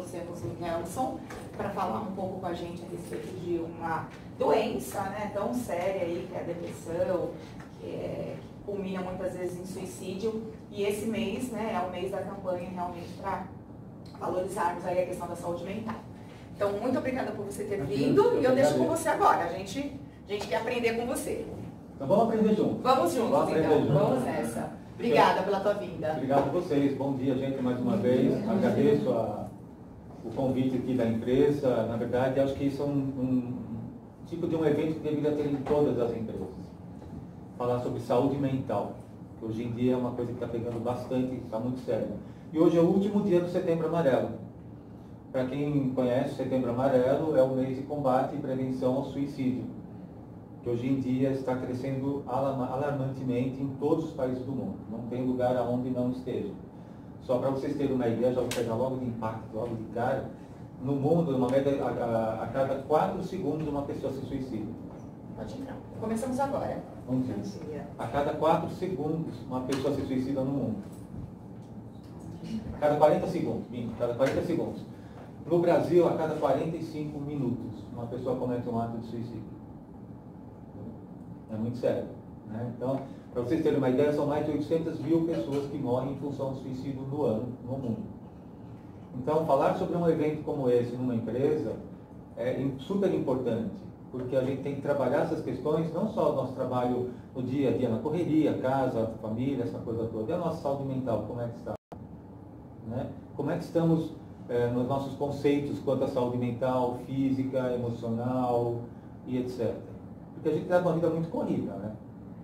trouxemos o Nelson para falar um pouco com a gente a respeito de uma doença, né, tão séria aí, que é a depressão, que culmina muitas vezes em suicídio. E esse mês, né, é o mês da campanha realmente para valorizarmos aí a questão da saúde mental. Então, muito obrigada por você ter vindo e eu deixo com você agora. A gente quer aprender com você. Então vamos aprender juntos. Vamos juntos, então. Vamos nessa. Obrigada pela tua vinda. Obrigado a vocês. Bom dia, gente, mais uma vez. Agradeço o convite aqui da empresa. Na verdade, acho que isso é um tipo de um evento que deveria ter em todas as empresas. Falar sobre saúde mental, que hoje em dia é uma coisa que está pegando bastante, está muito sério. E hoje é o último dia do Setembro Amarelo. Para quem conhece, o Setembro Amarelo é o mês de combate e prevenção ao suicídio, que hoje em dia está crescendo alarmantemente em todos os países do mundo. Não tem lugar aonde não esteja. Só para vocês terem uma ideia, já vou pegar logo de impacto, logo de cara, no mundo, uma média, a cada 4 segundos uma pessoa se suicida. Pode entrar. Começamos agora. Bom dia. A cada 4 segundos uma pessoa se suicida no mundo. A cada 40 segundos, cada 40 segundos. No Brasil, a cada 45 minutos, uma pessoa comete um ato de suicídio. É muito sério, né? Então, para vocês terem uma ideia, são mais de 800 mil pessoas que morrem em função do suicídio no ano, no mundo. Então, falar sobre um evento como esse numa empresa é super importante, porque a gente tem que trabalhar essas questões, não só o nosso trabalho no dia a dia, na correria, casa, família, essa coisa toda, e a nossa saúde mental, como é que está? Né? Como é que estamos nos nossos conceitos quanto à saúde mental, física, emocional e etc. Porque a gente leva uma vida muito corrida, né?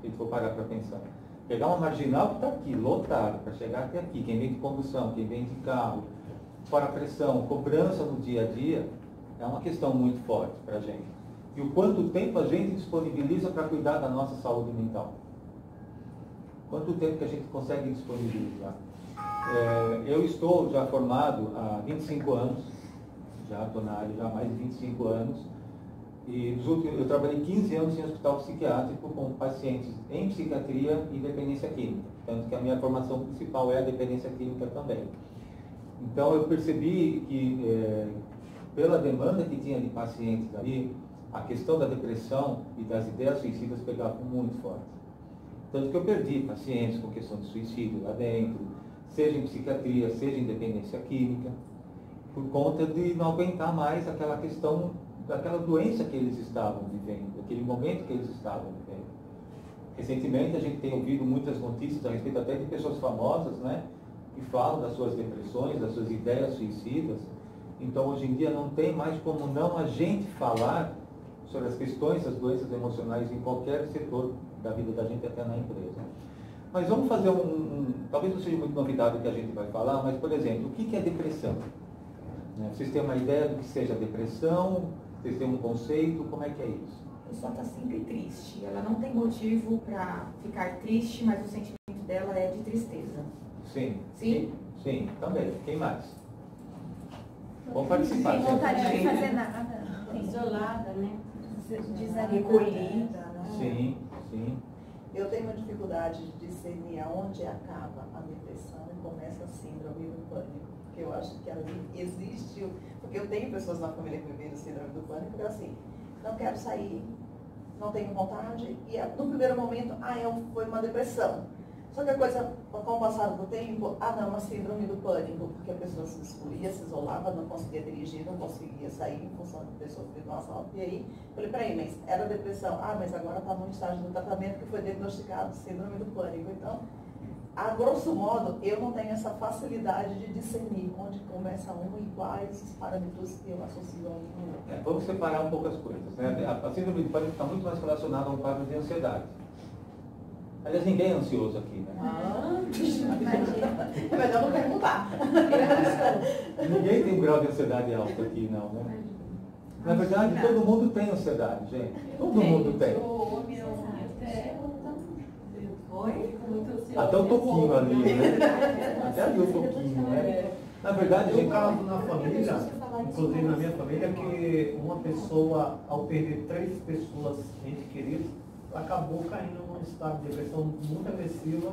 Se a gente for parar para pensar. Pegar uma marginal que está aqui, lotada, para chegar até aqui, quem vem de condução, quem vem de carro, fora pressão, cobrança no dia a dia, é uma questão muito forte para a gente. E o quanto tempo a gente disponibiliza para cuidar da nossa saúde mental? Quanto tempo que a gente consegue disponibilizar? Eu estou já formado há 25 anos, já estou na área já há mais de 25 anos, e eu trabalhei 15 anos em hospital psiquiátrico com pacientes em psiquiatria e dependência química, tanto que a minha formação principal é a dependência química também. Então eu percebi que, pela demanda que tinha de pacientes ali, a questão da depressão e das ideias suicidas pegava muito forte. Tanto que eu perdi pacientes com questão de suicídio lá dentro, seja em psiquiatria, seja em dependência química, por conta de não aguentar mais aquela questão, daquela doença que eles estavam vivendo, aquele momento que eles estavam vivendo. Recentemente a gente tem ouvido muitas notícias a respeito até de pessoas famosas, né, que falam das suas depressões, das suas ideias suicidas. Então hoje em dia não tem mais como não a gente falar sobre as questões das doenças emocionais em qualquer setor da vida da gente, até na empresa. Mas vamos fazer talvez não seja muito novidade o que a gente vai falar, mas, por exemplo, o que é depressão? Vocês têm uma ideia do que seja depressão? Vocês têm um conceito? Como é que é isso? A pessoa está sempre triste. Ela não tem motivo para ficar triste, mas o sentimento dela é de tristeza. Sim. Sim? Sim, também. Quem mais? Vamos participar. Sem vontade de fazer nada. Isolada, né? Recolhida. Sim, sim. Eu tenho uma dificuldade de discernir aonde acaba a depressão e começa a síndrome do pânico. Porque eu acho que ali existe, porque eu tenho pessoas na família que vivem síndrome do pânico, que é assim, não quero sair, não tenho vontade, e no primeiro momento, foi uma depressão. Só que a coisa, com o passar do tempo, não, uma síndrome do pânico, porque a pessoa se excluía, se isolava, não conseguia dirigir, não conseguia sair em função de pessoas que estavam assalto. E aí, falei, peraí, mas era depressão? Mas agora está no estágio do tratamento que foi diagnosticado síndrome do pânico. Então, a grosso modo, eu não tenho essa facilidade de discernir onde começa um e quais os parâmetros que eu associo ao outro. Vamos separar um pouco as coisas, né? A síndrome do pânico está muito mais relacionada a um quadro de ansiedade. Aliás, ninguém é ansioso aqui, né? É melhor não perguntar. Ninguém tem um grau de ansiedade alto aqui, não, né? Na verdade, todo mundo tem ansiedade, gente. Todo mundo tem. Até o toquinho ali, né? Até ali o toquinho, né? Na verdade, eu caso na família, inclusive na minha família, que uma pessoa, ao perder 3 pessoas entes queridos, acabou caindo num estado de depressão muito agressiva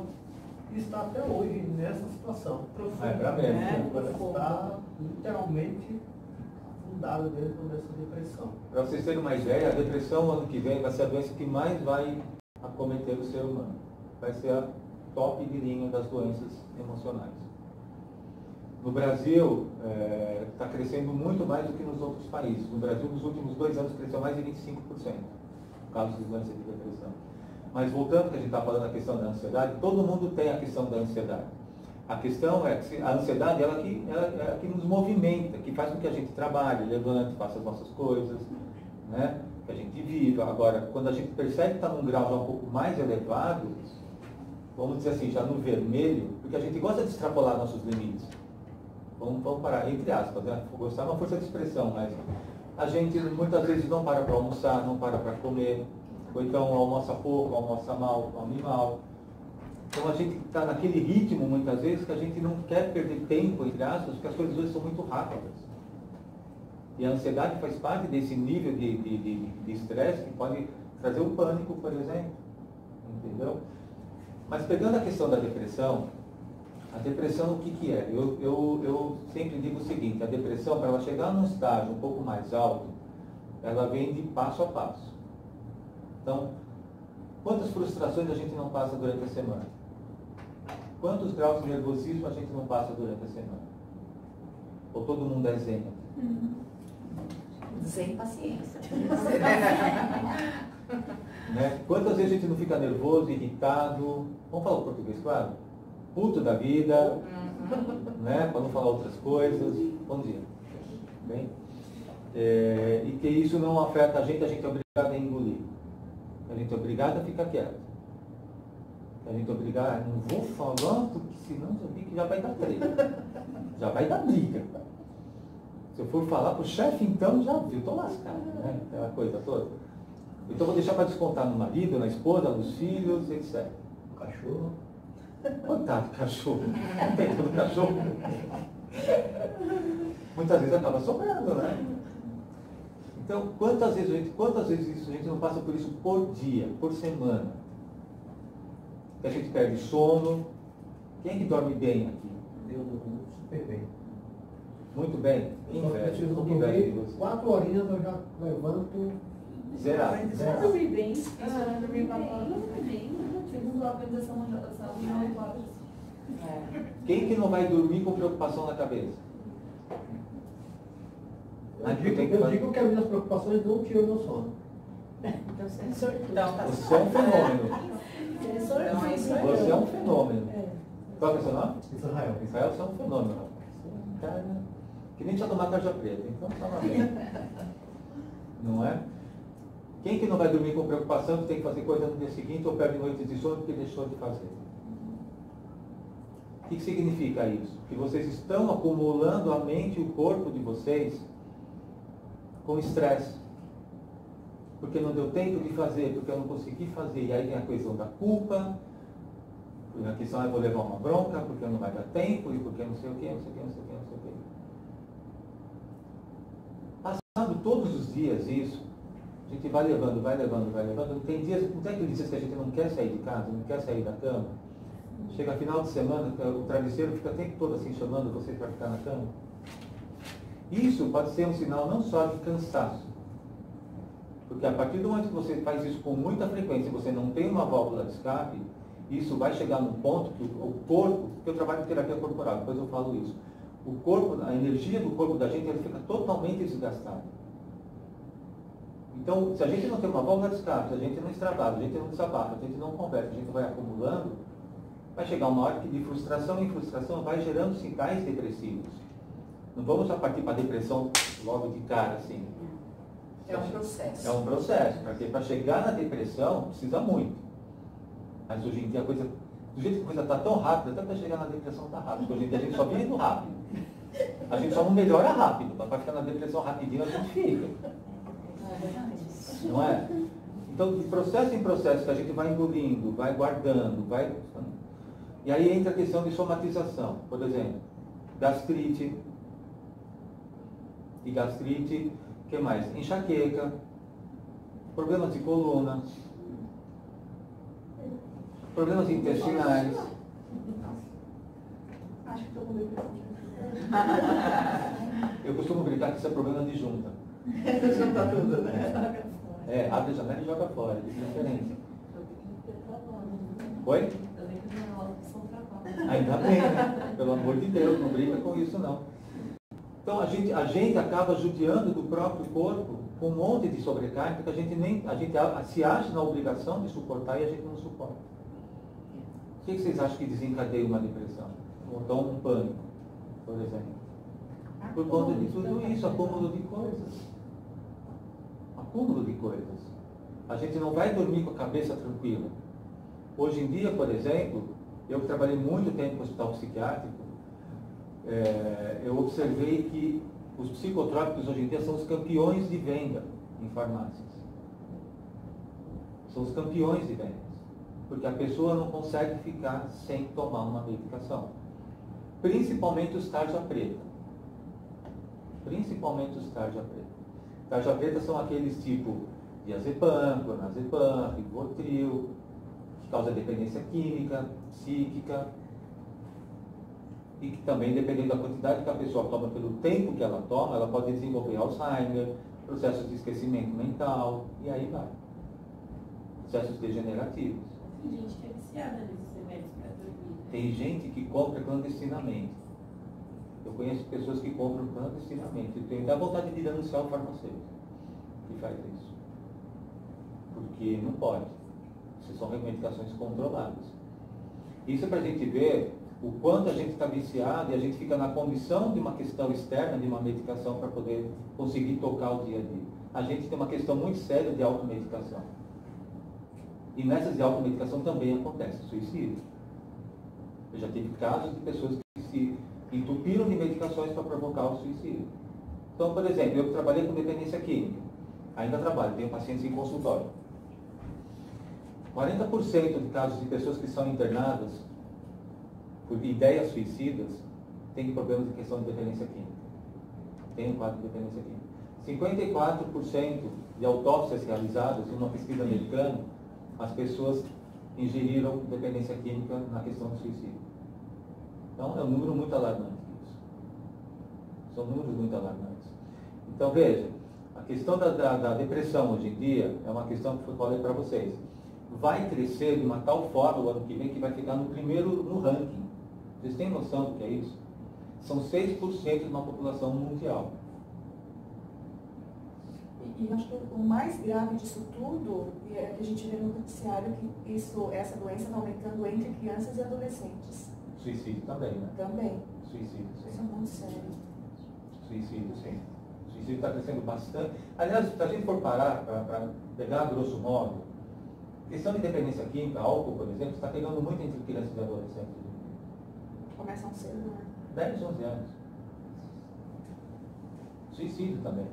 e está até hoje nessa situação. É pra mesmo. Ela está literalmente afundada dentro dessa depressão. Para vocês terem uma ideia, a depressão ano que vem vai ser a doença que mais vai acometer o ser humano. Vai ser a top de linha das doenças emocionais. No Brasil, está crescendo muito mais do que nos outros países. No Brasil, nos últimos 2 anos, cresceu mais de 25%, casos de doença de depressão. Mas voltando, que a gente está falando da questão da ansiedade, todo mundo tem a questão da ansiedade. A questão é que a ansiedade ela é que nos movimenta, que faz com que a gente trabalhe, levante, faça as nossas coisas, né? Que a gente viva. Agora, quando a gente percebe que está num grau já um pouco mais elevado, vamos dizer assim, já no vermelho, porque a gente gosta de extrapolar nossos limites. Vamos parar, entre aspas, né? Gostar é uma força de expressão, mas a gente muitas vezes não para almoçar, não para comer, ou então almoça pouco, almoça mal, come mal. Então a gente está naquele ritmo muitas vezes que a gente não quer perder tempo, entre aspas, porque as coisas hoje são muito rápidas. E a ansiedade faz parte desse nível de estresse que pode trazer o pânico, por exemplo. Entendeu? Mas pegando a questão da depressão, a depressão o que é? Eu sempre digo o seguinte, a depressão, para ela chegar num estágio um pouco mais alto, ela vem de passo a passo. Então, quantas frustrações a gente não passa durante a semana? Quantos graus de nervosismo a gente não passa durante a semana? Ou todo mundo é zen? Sem paciência. Né? Quantas vezes a gente não fica nervoso, irritado? Vamos falar o português, claro? Puto da vida, né? Para não falar outras coisas. Bom dia. Bem? E que isso não afeta a gente é obrigado a engolir. A gente é obrigado a ficar quieto. A gente é obrigado, não vou falar, porque senão já vi que já vai dar treta. Já vai dar briga. Se eu for falar pro chefe, então já viu, estou lascado, né? Aquela coisa toda. Então vou deixar para descontar no marido, na esposa, nos filhos, etc. O cachorro. Coitado do cachorro. Tem todo cachorro. Muitas vezes acaba sobrando, né? Então, quantas vezes isso a gente não passa por isso por dia, por semana? Que a gente perde sono. Quem é que dorme bem aqui? Eu durmo super bem. Muito bem. Eu só Inveja. preciso Um pouco inveja de dormir você. 4 horinhas, eu já levanto. Zerado. Eu dormi bem. Eu dormi bem. Segundo a Organização Mundial da Saúde, 9 horas. Quem que não vai dormir com preocupação na cabeça? Eu digo que as minhas preocupações não tiram meu sono. Então, sensor. Então, tá Você é um fenômeno. Então, é isso aí. Você é um fenômeno. Qual é o seu nome? Israel. Israel, você é um fenômeno. Cara, que nem tinha tomado tarja preta, então estava bem. Não é? Quem que não vai dormir com preocupação que tem que fazer coisa no dia seguinte ou perde noites de sono porque deixou de fazer? O que significa isso? Que vocês estão acumulando a mente e o corpo de vocês com estresse. Porque não deu tempo de fazer, porque eu não consegui fazer. E aí tem a questão da culpa, a questão é vou levar uma bronca, porque não vai dar tempo, e porque não sei o que, não sei o que, não sei o que, não sei o que. Passando todos os dias isso, a gente vai levando, vai levando, vai levando. Tem dias, não tem aqueles dias que a gente não quer sair de casa, não quer sair da cama. Chega final de semana, o travesseiro fica o tempo todo assim chamando você para ficar na cama. Isso pode ser um sinal não só de cansaço, porque a partir do momento que você faz isso com muita frequência e você não tem uma válvula de escape, isso vai chegar num ponto que o corpo, porque eu trabalho em terapia corporal, depois eu falo isso, o corpo, a energia do corpo da gente, ele fica totalmente desgastado. Então, se a gente não tem uma válvula de escape, se a gente não extravasa, a gente não desabafa, a gente não conversa, a gente vai acumulando, vai chegar uma hora que de frustração em frustração vai gerando sinais depressivos. Não vamos só partir para a depressão logo de cara, assim. É um processo. É um processo, porque para chegar na depressão precisa muito. Mas hoje em dia a coisa, do jeito que a coisa está tão rápida, até para chegar na depressão está rápido. Porque hoje em dia a gente só vive no rápido. A gente só não melhora rápido, para ficar na depressão rapidinho a gente fica. Não é? Então, de processo em processo que a gente vai engolindo, vai guardando, vai... E aí entra a questão de somatização. Por exemplo, gastrite. E gastrite, o que mais? Enxaqueca, problemas de coluna, problemas intestinais. Acho que estou com depressão. Eu costumo brincar que isso é problema de junta. Junta tudo, né? Abre a janela e joga fora, é diferente. Oi? Ainda bem, né? Pelo amor de Deus, não brinca com isso não. Então a gente acaba judiando do próprio corpo com um monte de sobrecarga que a gente se acha na obrigação de suportar e a gente não suporta. O que vocês acham que desencadeia uma depressão? Ou então um pânico, por exemplo? Por conta de tudo isso, acúmulo de coisas. Acúmulo de coisas. A gente não vai dormir com a cabeça tranquila. Hoje em dia, por exemplo, eu que trabalhei muito tempo no hospital psiquiátrico, eu observei que os psicotrópicos hoje em dia são os campeões de venda em farmácias. São os campeões de vendas. Porque a pessoa não consegue ficar sem tomar uma medicação. Principalmente os tarja preta. Principalmente os tarja preta. Tarja preta são aqueles tipo diazepam, clonazepam, rivotril, que causa dependência química, psíquica, e que também, dependendo da quantidade que a pessoa toma, pelo tempo que ela toma, ela pode desenvolver Alzheimer, processos de esquecimento mental, e aí vai. Processos degenerativos. Tem gente que é viciada nesses remédios para dormir. Tem gente que compra clandestinamente. Eu conheço pessoas que compram clandestinamente. Eu tenho até vontade de denunciar o farmacêutico que faz isso. Porque não pode. Isso são medicações controladas. Isso é para a gente ver o quanto a gente está viciado e a gente fica na condição de uma questão externa, de uma medicação, para poder conseguir tocar o dia a dia. A gente tem uma questão muito séria de automedicação. E nessas de automedicação também acontece suicídio. Eu já tive casos de pessoas que se entupiram de medicações para provocar o suicídio. Então, por exemplo, eu trabalhei com dependência química. Ainda trabalho, tenho pacientes em consultório. 40% de casos de pessoas que são internadas por ideias suicidas têm problemas de questão de dependência química. Tem um quadro de dependência química. 54% de autópsias realizadas em uma pesquisa americana, as pessoas ingeriram dependência química na questão do suicídio. Então, é um número muito alarmante isso. São números muito alarmantes. Então, veja, a questão da depressão hoje em dia é uma questão que eu falei para vocês. Vai crescer de uma tal forma o ano que vem que vai ficar no primeiro no ranking. Vocês têm noção do que é isso? São 6% de uma população mundial. E acho que o mais grave disso tudo é que a gente vê no noticiário que essa doença está aumentando entre crianças e adolescentes. Suicídio também, né? Também. Suicídio, sim. Isso é muito sério. Suicídio, sim. O suicídio está crescendo bastante. Aliás, se a gente for parar para pegar grosso modo, questão de dependência química, álcool, por exemplo, está pegando muito entre crianças e adolescentes. Começam cedo, né? 10, 11 anos. Suicídio também.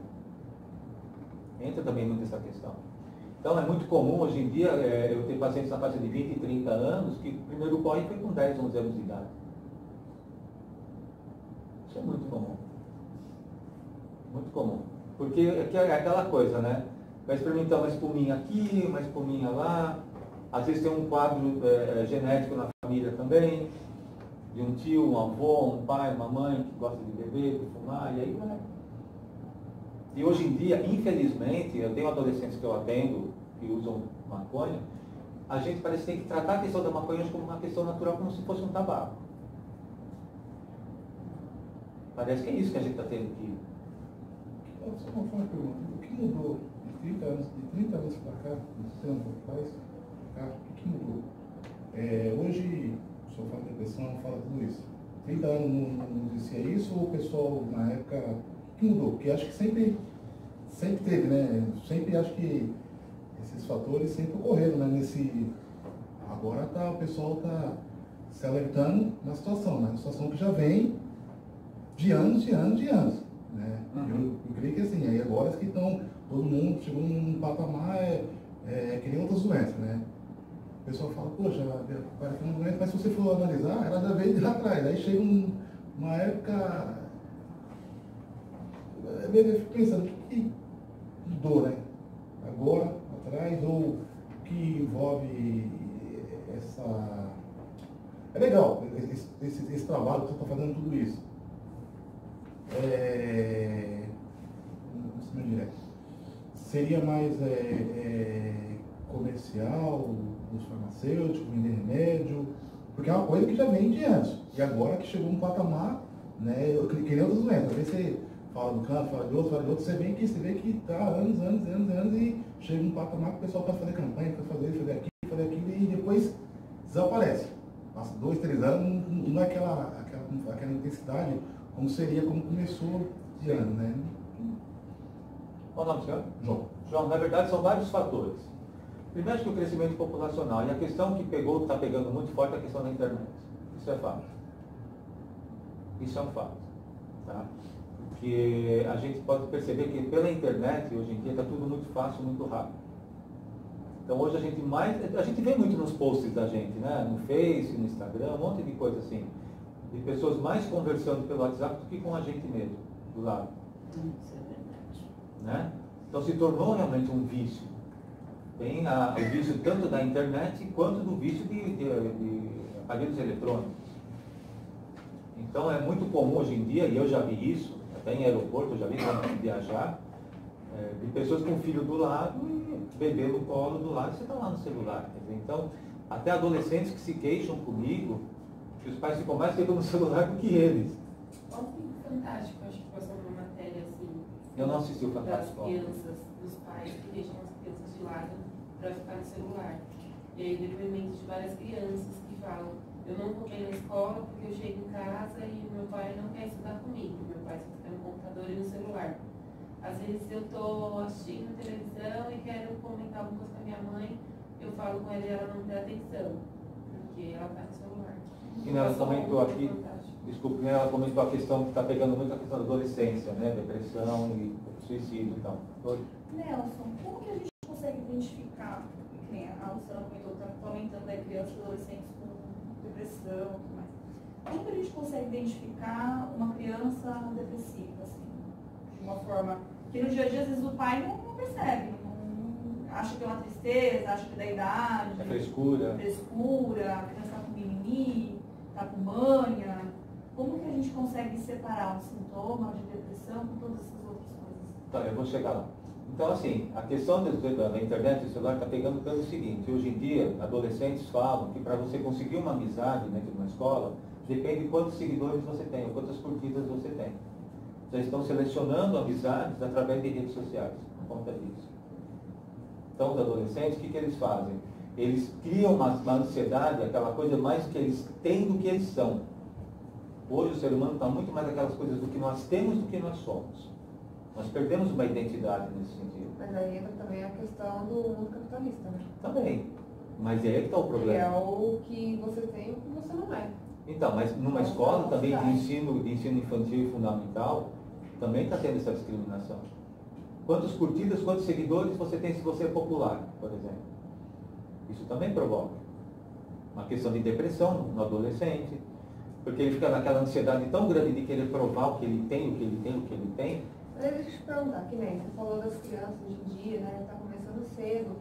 Entra também muito essa questão. Então é muito comum hoje em dia, eu tenho pacientes na faixa de 20 e 30 anos, que o primeiro corre foi com 10, 11 anos de idade. Isso é muito comum. Muito comum. Porque é aquela coisa, né? Vai experimentar uma espuminha aqui, uma espuminha lá. Às vezes tem um quadro genético na família também, de um tio, um avô, um pai, uma mãe que gosta de beber, de fumar, e aí vai. E hoje em dia, infelizmente, eu tenho adolescentes que eu atendo que usam maconha, a gente parece que tem que tratar a questão da maconha como uma questão natural, como se fosse um tabaco. Parece que é isso que a gente está tendo que... Só uma pergunta. O que mudou de 30 anos para cá, de tempo faz, o que mudou? Hoje, o senhor fala de depressão, fala tudo isso. 30 anos não dizia isso, ou o pessoal, na época, o que mudou? Porque acho que sempre teve, né? Sempre acho que esses fatores sempre ocorreram, né? Agora o pessoal está se alertando na situação, né? Uma situação que já vem de anos e anos e anos, né? Eu creio que assim, aí agora que estão, todo mundo chegou num patamar, que nem outras doenças, né? O pessoal fala, poxa, parece uma doença, mas se você for analisar, ela já veio de lá atrás. Aí chega uma época, eu fico pensando, o que mudou, né? Agora, atrás, ou o que envolve É legal esse trabalho que você está fazendo tudo isso. Não sei direto. Seria mais comercial, dos farmacêuticos, vender remédio, porque é uma coisa que já vem de antes. E agora que chegou um patamar, né, que nem outras doenças. Às vezes você fala do câncer, fala de outro, você vê que está há anos e chega um patamar que o pessoal pode fazer campanha, pode fazer isso, fazer aquilo e depois desaparece. Passa 2, 3 anos, não é aquela intensidade como seria como começou de ano, né? Qual o nome do senhor? João. João, na verdade são vários fatores. Primeiro que o crescimento populacional, e a questão que está pegando muito forte é a questão da internet. Isso é fato. Isso é um fato. Tá? Porque a gente pode perceber que pela internet, hoje em dia, está tudo muito fácil, muito rápido. Então hoje a gente vê muito nos posts da gente, né? No Face, no Instagram, um monte de coisa assim. De pessoas mais conversando pelo WhatsApp do que com a gente mesmo, do lado. Isso é verdade. Né? Então se tornou realmente um vício. Tem o vício tanto da internet quanto do vício de aparelhos eletrônicos. Então é muito comum hoje em dia, e eu já vi isso, até em aeroporto, eu já vi quando viajar, de pessoas com o filho do lado e bebê no colo do lado, e você está lá no celular. Quer dizer, então, até adolescentes que se queixam comigo, que os pais ficam mais tempo no celular do que eles. Ontem, fantástico, acho que passou uma matéria assim. Eu não assisti o Das Fantástico. crianças, dos pais que deixam as crianças de lado para ficar no celular. E aí, depoimentos de várias crianças que falam: eu não vou bem na escola porque eu chego em casa e meu pai não quer estudar comigo. Meu pai só fica no computador e no celular. Às vezes eu estou assistindo televisão e quero comentar alguma coisa com a minha mãe, eu falo com ela e ela não dá atenção, porque ela está no celular. E ela comentou aqui, desculpe, ela comentou a questão que está pegando muito a questão da adolescência, né? Depressão e suicídio e tal. Nelson, como que a gente consegue identificar, que nem a Luciana comentou, está aumentando aí crianças e adolescentes com depressão e tudo mais. Como que a gente consegue identificar uma criança depressiva, assim, de uma forma que no dia a dia, às vezes, o pai não percebe, não acha que é uma tristeza, acha que é da idade, É frescura. a criança está com mimimi, está com manha. Como que a gente consegue separar um sintoma de depressão com todas essas outras coisas? Tá, eu vou chegar lá. Então, assim, a questão da internet e do celular está pegando pelo seguinte: hoje em dia, adolescentes falam que para você conseguir uma amizade dentro de uma escola, depende de quantos seguidores você tem, ou quantas curtidas você tem. Já estão selecionando amizades através de redes sociais, por conta disso. Então, os adolescentes, o que eles fazem? Eles criam uma ansiedade, aquela coisa mais que eles têm do que eles são. Hoje o ser humano está muito mais aquelas coisas do que nós temos do que nós somos. Nós perdemos uma identidade nesse sentido. Mas aí entra também a questão do mundo capitalista, né? Também. Mas é aí que está o Que problema. é o que você tem e o que você não é. Então, mas numa escola também de ensino infantil e fundamental, também está tendo essa discriminação. Quantas curtidas, quantos seguidores você tem se você é popular, por exemplo? Isso também provoca uma questão de depressão no adolescente, porque ele fica naquela ansiedade tão grande de querer provar o que ele tem, o que ele tem, o que ele tem. Mas aí deixa eu te perguntar, que nem você falou das crianças hoje em dia, né? Está começando cedo.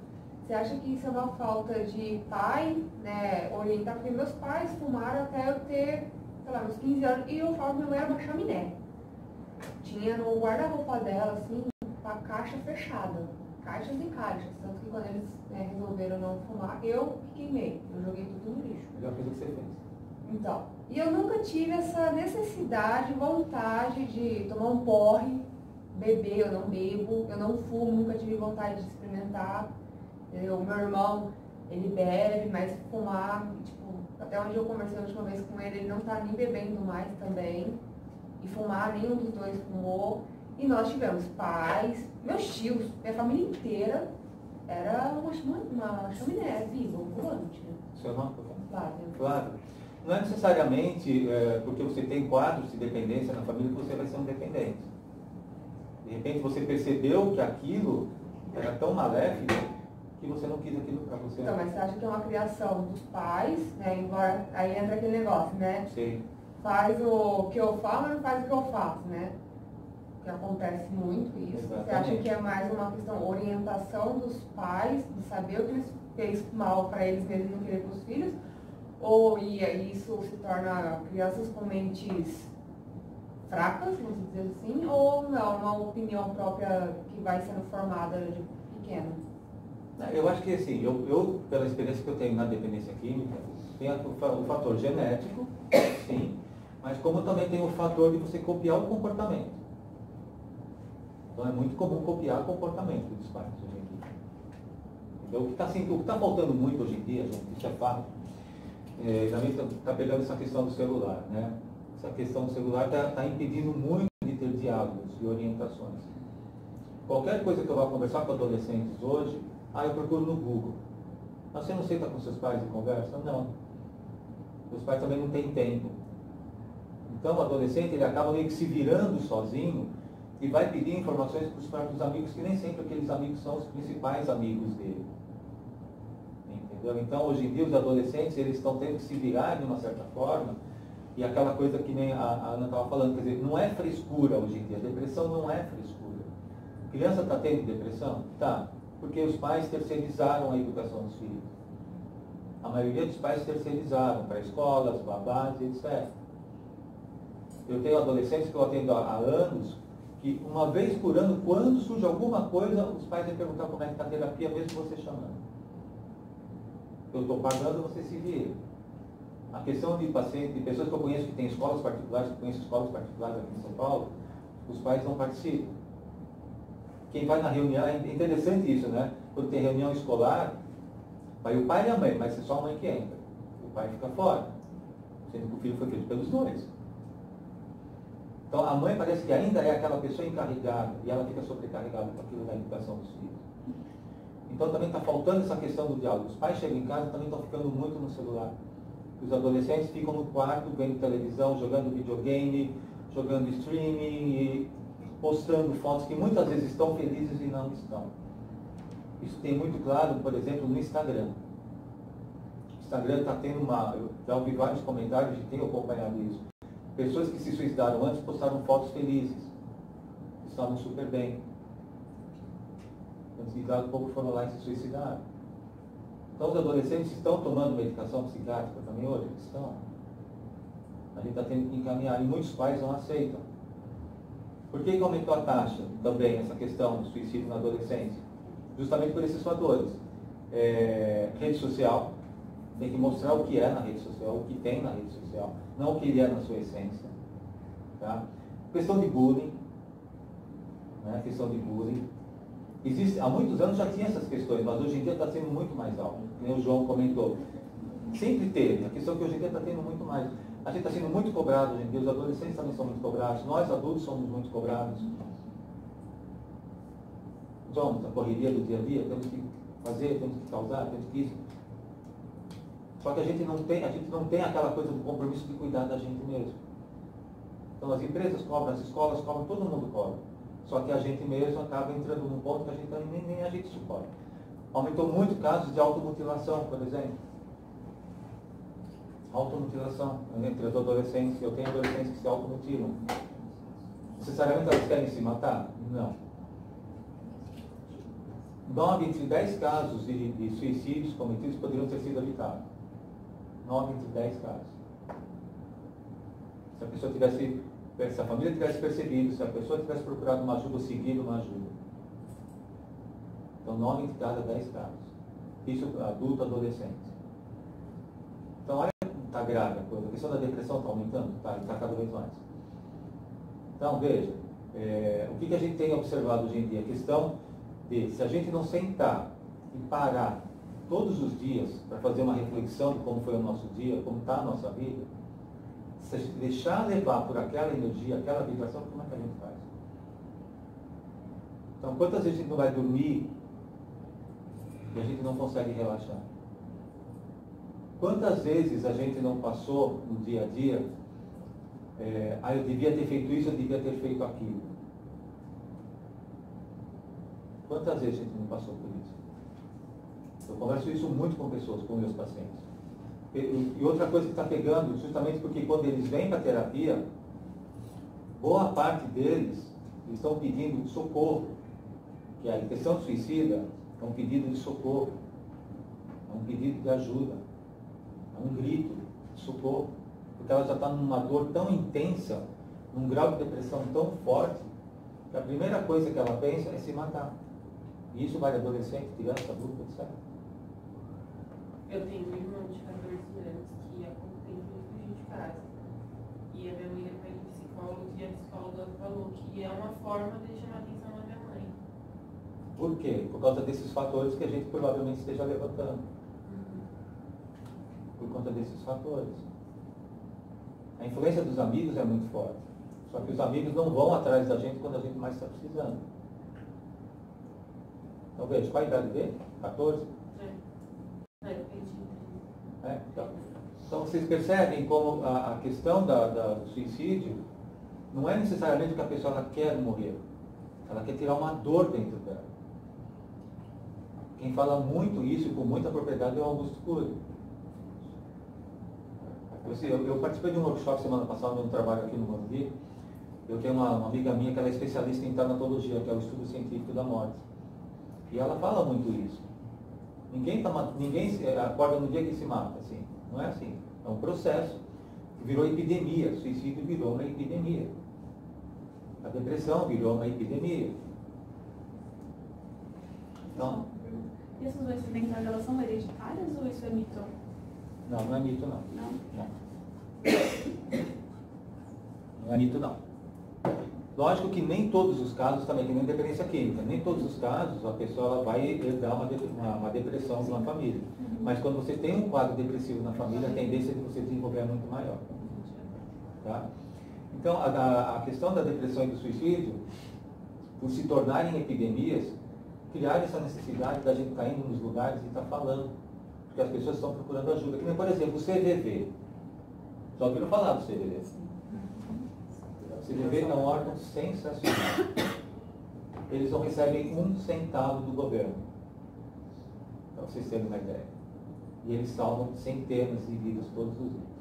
Você acha que isso é uma falta de pai, né? Orientar, porque meus pais fumaram até eu ter, sei lá, uns 15 anos, e eu falo que minha mãe era uma chaminé. Tinha no guarda-roupa dela, assim, a caixa fechada. Caixas e caixas. Tanto que quando eles resolveram não fumar, eu queimei. Eu joguei tudo no lixo. Melhor coisa que você fez. Então, e eu nunca tive essa necessidade, vontade de tomar um porre, beber, eu não bebo, eu não fumo, nunca tive vontade de experimentar. O meu irmão, ele bebe, mas fumar, tipo, até onde eu conversei a última vez com ele, ele não tá nem bebendo mais também. E fumar, nenhum dos dois fumou. E nós tivemos pais, meus tios, minha família inteira era uma chaminé viva, ambulante. Né? Seu nome? Claro. Claro. Não é necessariamente porque você tem quadros de dependência na família que você vai ser um dependente. De repente você percebeu que aquilo era tão maléfico que você não quis aquilo para você. Então, mas você acha que é uma criação dos pais, né? Embora aí entra aquele negócio, né? Sim. Faz o que eu falo, mas não faz o que eu faço, né? Que acontece muito isso. Exatamente. Você acha que é mais uma questão orientação dos pais, de saber o que eles fez mal para eles mesmos e não querer para os filhos? Ou isso se torna crianças com mentes fracas, vamos dizer assim, ou não, uma opinião própria que vai sendo formada de pequeno? Eu acho que assim, eu pela experiência que eu tenho na dependência química, tem o fator genético, sim, mas como também tem o fator de você copiar o comportamento. Então é muito comum copiar o comportamento dos pais hoje em dia. Então, o que está faltando muito hoje em dia, gente, isso é fato, também está pegando essa questão do celular, né? Essa questão do celular está impedindo muito de ter diálogos e orientações. Qualquer coisa que eu vá conversar com adolescentes hoje, eu procuro no Google. Mas você não senta com seus pais e conversa? Não. Os pais também não têm tempo. Então o adolescente ele acaba meio que se virando sozinho e vai pedir informações para os próprios amigos, que nem sempre aqueles amigos são os principais amigos dele. Entendeu? Então hoje em dia os adolescentes eles estão tendo que se virar de uma certa forma. E aquela coisa que nem a Ana estava falando, quer dizer, não é frescura hoje em dia, depressão não é frescura. A criança está tendo depressão? Tá, porque os pais terceirizaram a educação dos filhos. A maioria dos pais terceirizaram para escolas, babás, etc. Eu tenho adolescentes que eu atendo há anos, que uma vez por ano, quando surge alguma coisa, os pais vão perguntar como é que está a terapia, mesmo você chamando. Eu estou pagando, você se vira. A questão de pacientes, de pessoas que eu conheço que têm escolas particulares, que conheço escolas particulares aqui em São Paulo, os pais não participam. Quem vai na reunião, é interessante isso, né? Quando tem reunião escolar, vai o pai e a mãe, mas é só a mãe que entra. O pai fica fora, sendo que o filho foi feito pelos dois. Então a mãe parece que ainda é aquela pessoa encarregada, e ela fica sobrecarregada com aquilo da educação dos filhos. Então também está faltando essa questão do diálogo. Os pais chegam em casa e também estão ficando muito no celular. Os adolescentes ficam no quarto, vendo televisão, jogando videogame, jogando streaming e postando fotos que muitas vezes estão felizes e não estão. Isso tem muito claro, por exemplo, no Instagram. O Instagram está tendo eu já ouvi vários comentários e tenho acompanhado isso. Pessoas que se suicidaram antes postaram fotos felizes. Estavam super bem. Antes de idade, um pouco foram lá e se suicidaram. Então os adolescentes estão tomando medicação psiquiátrica também hoje? Estão. A gente está tendo que encaminhar e muitos pais não aceitam. Por que aumentou a taxa também, essa questão do suicídio na adolescência? Justamente por esses fatores. Rede social, tem que mostrar o que é na rede social, o que tem na rede social, não o que ele é na sua essência. Tá? Questão de bullying. Né? Questão de bullying. Há muitos anos já tinha essas questões, mas hoje em dia está sendo muito mais alto. Como o João comentou. Sempre teve. A questão é que hoje em dia está tendo muito mais. A gente está sendo muito cobrado hoje em dia, os adolescentes também são muito cobrados, nós adultos somos muito cobrados. Somos a correria do dia a dia, temos que fazer, temos que causar, temos que isso. Só que a gente não tem aquela coisa do compromisso de cuidar da gente mesmo. Então as empresas cobram, as escolas cobram, todo mundo cobra. Só que a gente mesmo acaba entrando num ponto que a gente nem a gente suporta. Aumentou muito casos de automutilação, por exemplo. Automutilação entre os adolescentes. Eu tenho adolescentes que se automutilam. Necessariamente elas querem se matar? Não. 9 entre 10 casos de suicídios cometidos poderiam ter sido evitados. 9 entre 10 casos. Se a família tivesse percebido, se a pessoa tivesse procurado uma ajuda ou seguido uma ajuda. Então 9 entre cada 10 casos. Isso adulto, adolescente. Então olha como está grave a coisa. A questão da depressão está aumentando? Está cada vez mais. Então veja, o que a gente tem observado hoje em dia? A questão de, se a gente não sentar e parar todos os dias para fazer uma reflexão de como foi o nosso dia, como está a nossa vida, se a gente deixar levar por aquela energia, aquela vibração, como é que a gente faz? Então, quantas vezes a gente não vai dormir e a gente não consegue relaxar? Quantas vezes a gente não passou no dia a dia, eu devia ter feito isso, eu devia ter feito aquilo? Quantas vezes a gente não passou por isso? Eu converso isso muito com pessoas, com meus pacientes. E outra coisa que está pegando, justamente porque quando eles vêm para a terapia, boa parte deles estão pedindo socorro, que a questão suicida é um pedido de socorro, é um pedido de ajuda. é um grito, socorro, porque ela já está numa dor tão intensa, num grau de depressão tão forte, que a primeira coisa que ela pensa é se matar. E isso vai de adolescente, criança, adulto, etc. Eu tenho um irmão de 14 anos que há pouco tempo ele fugiu de casa. E a minha mãe levou ele psicólogo e a psicóloga falou que é uma forma de chamar a atenção da minha mãe. Por quê? Por causa desses fatores que a gente provavelmente esteja levantando. Por conta desses fatores. A influência dos amigos é muito forte. Só que os amigos não vão atrás da gente quando a gente mais está precisando. Então veja, qual a idade dele? 14? Então vocês percebem como a questão do suicídio não é necessariamente que a pessoa ela quer morrer. Ela quer tirar uma dor dentro dela. Quem fala muito isso com muita propriedade é o Augusto Cury. Eu participei de um workshop semana passada no trabalho aqui no Morumbi. Eu tenho uma amiga minha que ela é especialista em tanatologia, que é o estudo científico da morte. E ela fala muito isso. Ninguém acorda no dia que se mata, assim. Não é assim. É um processo. Virou epidemia. O suicídio virou uma epidemia. A depressão virou uma epidemia. Então, e essas doenças mentais, elas são hereditárias ou isso é mito? não, não é mito não. Não? Não é mito não. Lógico que nem todos os casos também, que nem dependência química, nem todos os casos a pessoa ela vai herdar uma depressão de uma família. Mas quando você tem um quadro depressivo na família, a tendência de você desenvolver é muito maior. Tá? Então, a questão da depressão e do suicídio, por se tornarem epidemias, criar essa necessidade da gente estar indo nos lugares e estar falando. Porque as pessoas estão procurando ajuda. Que nem, por exemplo, o CVV. Já ouviram falar do CVV? O CVV é um órgão sensacional. Eles não recebem 1 centavo do governo. Para vocês terem uma ideia. E eles salvam centenas de vidas todos os dias.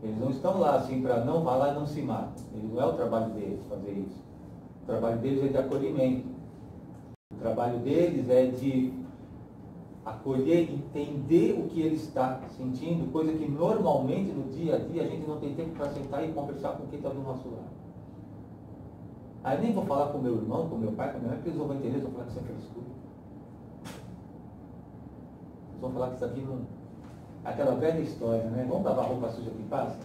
Eles não estão lá assim para não vá lá e não se mata. Não é o trabalho deles fazer isso. O trabalho deles é de acolhimento. O trabalho deles é de acolher, entender o que ele está sentindo, coisa que normalmente no dia a dia a gente não tem tempo para sentar e conversar com quem está do nosso lado. Aí nem vou falar com meu irmão, com meu pai, com a minha mãe, porque eles vão entender, eles vão falar que isso é frescura. Eles vão falar que isso aqui não... Aquela velha história, né? Vamos lavar a roupa suja que passa?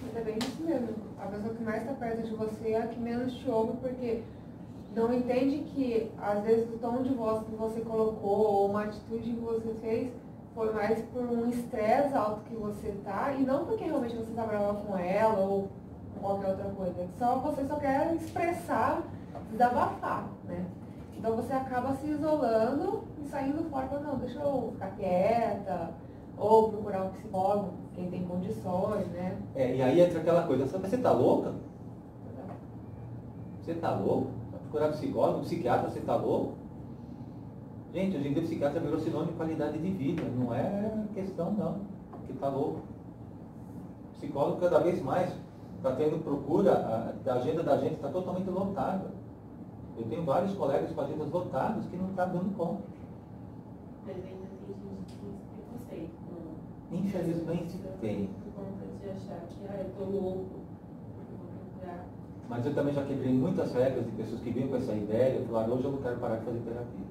Mas é bem isso mesmo. A pessoa que mais está perto de você é a que menos te ouve, porque não entende que, às vezes, o tom de voz que você colocou ou uma atitude que você fez foi mais por um estresse alto que você está, e não porque realmente você está brava com ela ou qualquer outra coisa. Você só quer expressar, desabafar, né? Então você acaba se isolando e saindo fora para não, deixa eu ficar quieta, ou procurar um psicólogo, quem tem condições, né? E aí entra aquela coisa, você está louca? Você está louco? Vai procurar psicólogo, psiquiatra, você está louco? Gente, hoje em dia o psiquiatra virou sinônimo de qualidade de vida, não é questão não, que está louco. O psicólogo cada vez mais está tendo procura, a agenda da gente está totalmente lotada. Eu tenho vários colegas com agendas lotadas que não estão dando conta. Mas ainda tem gente que tem esse preconceito. Infelizmente tem. Por conta de achar que, eu tô louco, eu vou procurar. Mas eu também já quebrei muitas regras de pessoas que vinham com essa ideia e falaram, hoje eu não quero parar de fazer terapia.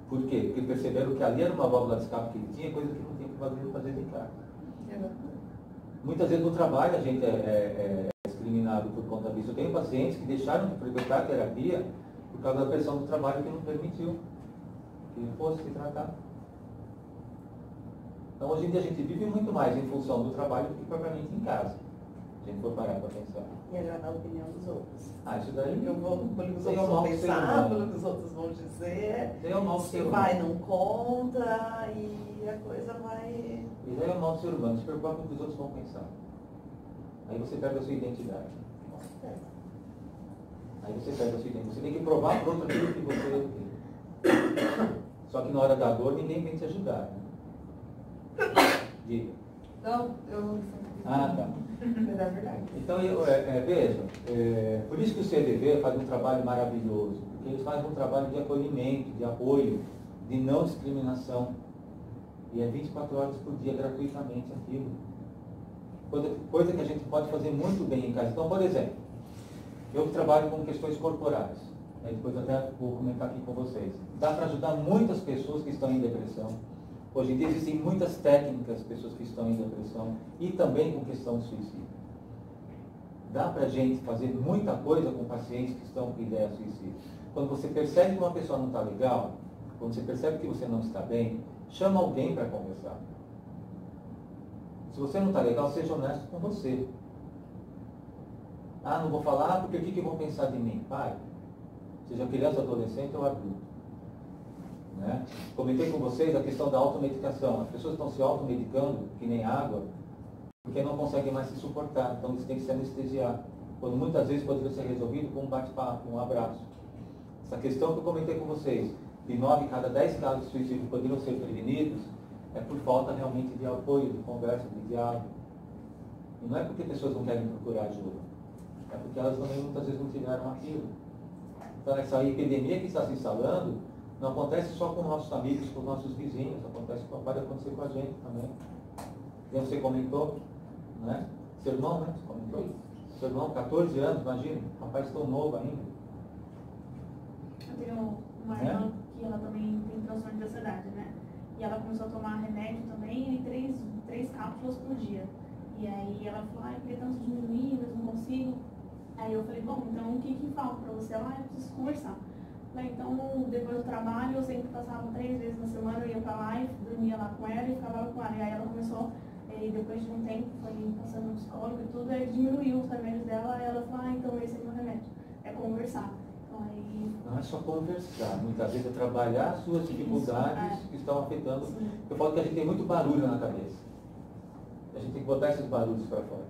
Por quê? Porque perceberam que ali era uma válvula de escape que ele tinha, coisa que não tinha que fazer de casa. Muitas vezes no trabalho a gente é discriminado por conta disso. Eu tenho pacientes que deixaram de frequentar a terapia por causa da pressão do trabalho que não permitiu que ele fosse se tratar. Então hoje em dia a gente vive muito mais em função do trabalho do que propriamente em casa. Se a gente for parar para pensar. E é na opinião dos outros. Isso daí Eu vou, pelo que os é outros um vão mau ser pensar, humano. pelo que os outros vão dizer, é um mau se ser vai humano. não conta e a coisa vai... Isso aí é um mau ser humano, se preocupa com o que os outros vão pensar. Aí você perde a sua identidade. Aí você perde a sua identidade. Você tem que provar para outro aquilo que você tem. Só que na hora da dor ninguém vem te ajudar. Né? Diga. Não, eu... Tá. Mas é verdade. Então, veja, por isso que o CDV faz um trabalho maravilhoso, porque eles fazem um trabalho de acolhimento, de apoio, de não discriminação. E é 24 horas por dia, gratuitamente, aquilo. Coisa que a gente pode fazer muito bem em casa. Então, por exemplo, eu trabalho com questões corporais. Depois eu até vou comentar aqui com vocês. Dá para ajudar muitas pessoas que estão em depressão. Hoje em dia existem muitas técnicas, pessoas que estão em depressão, e também com questão de suicídio. Dá para a gente fazer muita coisa com pacientes que estão com ideia de suicídio. Quando você percebe que uma pessoa não está legal, quando você percebe que você não está bem, chama alguém para conversar. Se você não está legal, seja honesto com você. Ah, não vou falar porque o que vão pensar de mim? Pai, seja criança, adolescente ou adulto. Né? Comentei com vocês a questão da automedicação. As pessoas estão se automedicando, que nem água, porque não conseguem mais se suportar. Então eles têm que se anestesiar. Quando muitas vezes poderia ser resolvido com um bate-papo, um abraço. Essa questão que eu comentei com vocês, de 9 cada 10 casos de suicídio poderiam ser prevenidos, é por falta realmente de apoio, de conversa, de diálogo. E não é porque pessoas não querem procurar ajuda, é porque elas também muitas vezes não tiveram aquilo. Então essa epidemia que está se instalando não acontece só com nossos amigos, com nossos vizinhos, pode acontecer com a gente também. E você comentou, né? Seu irmão, né? Você comentou? Seu irmão, 14 anos, imagina, um rapaz tão novo ainda. Eu tenho uma irmã que ela também tem transtorno de ansiedade, né? E ela começou a tomar remédio também e três cápsulas por dia. E aí ela falou, eu queria tanto diminuir, mas não consigo. Aí eu falei, bom, então o que falta pra você? Ela, eu preciso conversar. Falei, então depois do trabalho eu sempre passava 3 vezes na semana, eu ia pra lá e dormia lá com ela e ficava lá com ela. E aí ela começou, e depois de um tempo, foi passando no psicólogo e tudo, aí diminuiu os remédios dela, aí ela falou, então esse é o meu remédio, é conversar. Aí... Não é só conversar, muitas vezes é trabalhar as suas dificuldades que estão afetando. Sim. Eu falo que a gente tem muito barulho na cabeça. A gente tem que botar esses barulhos para fora.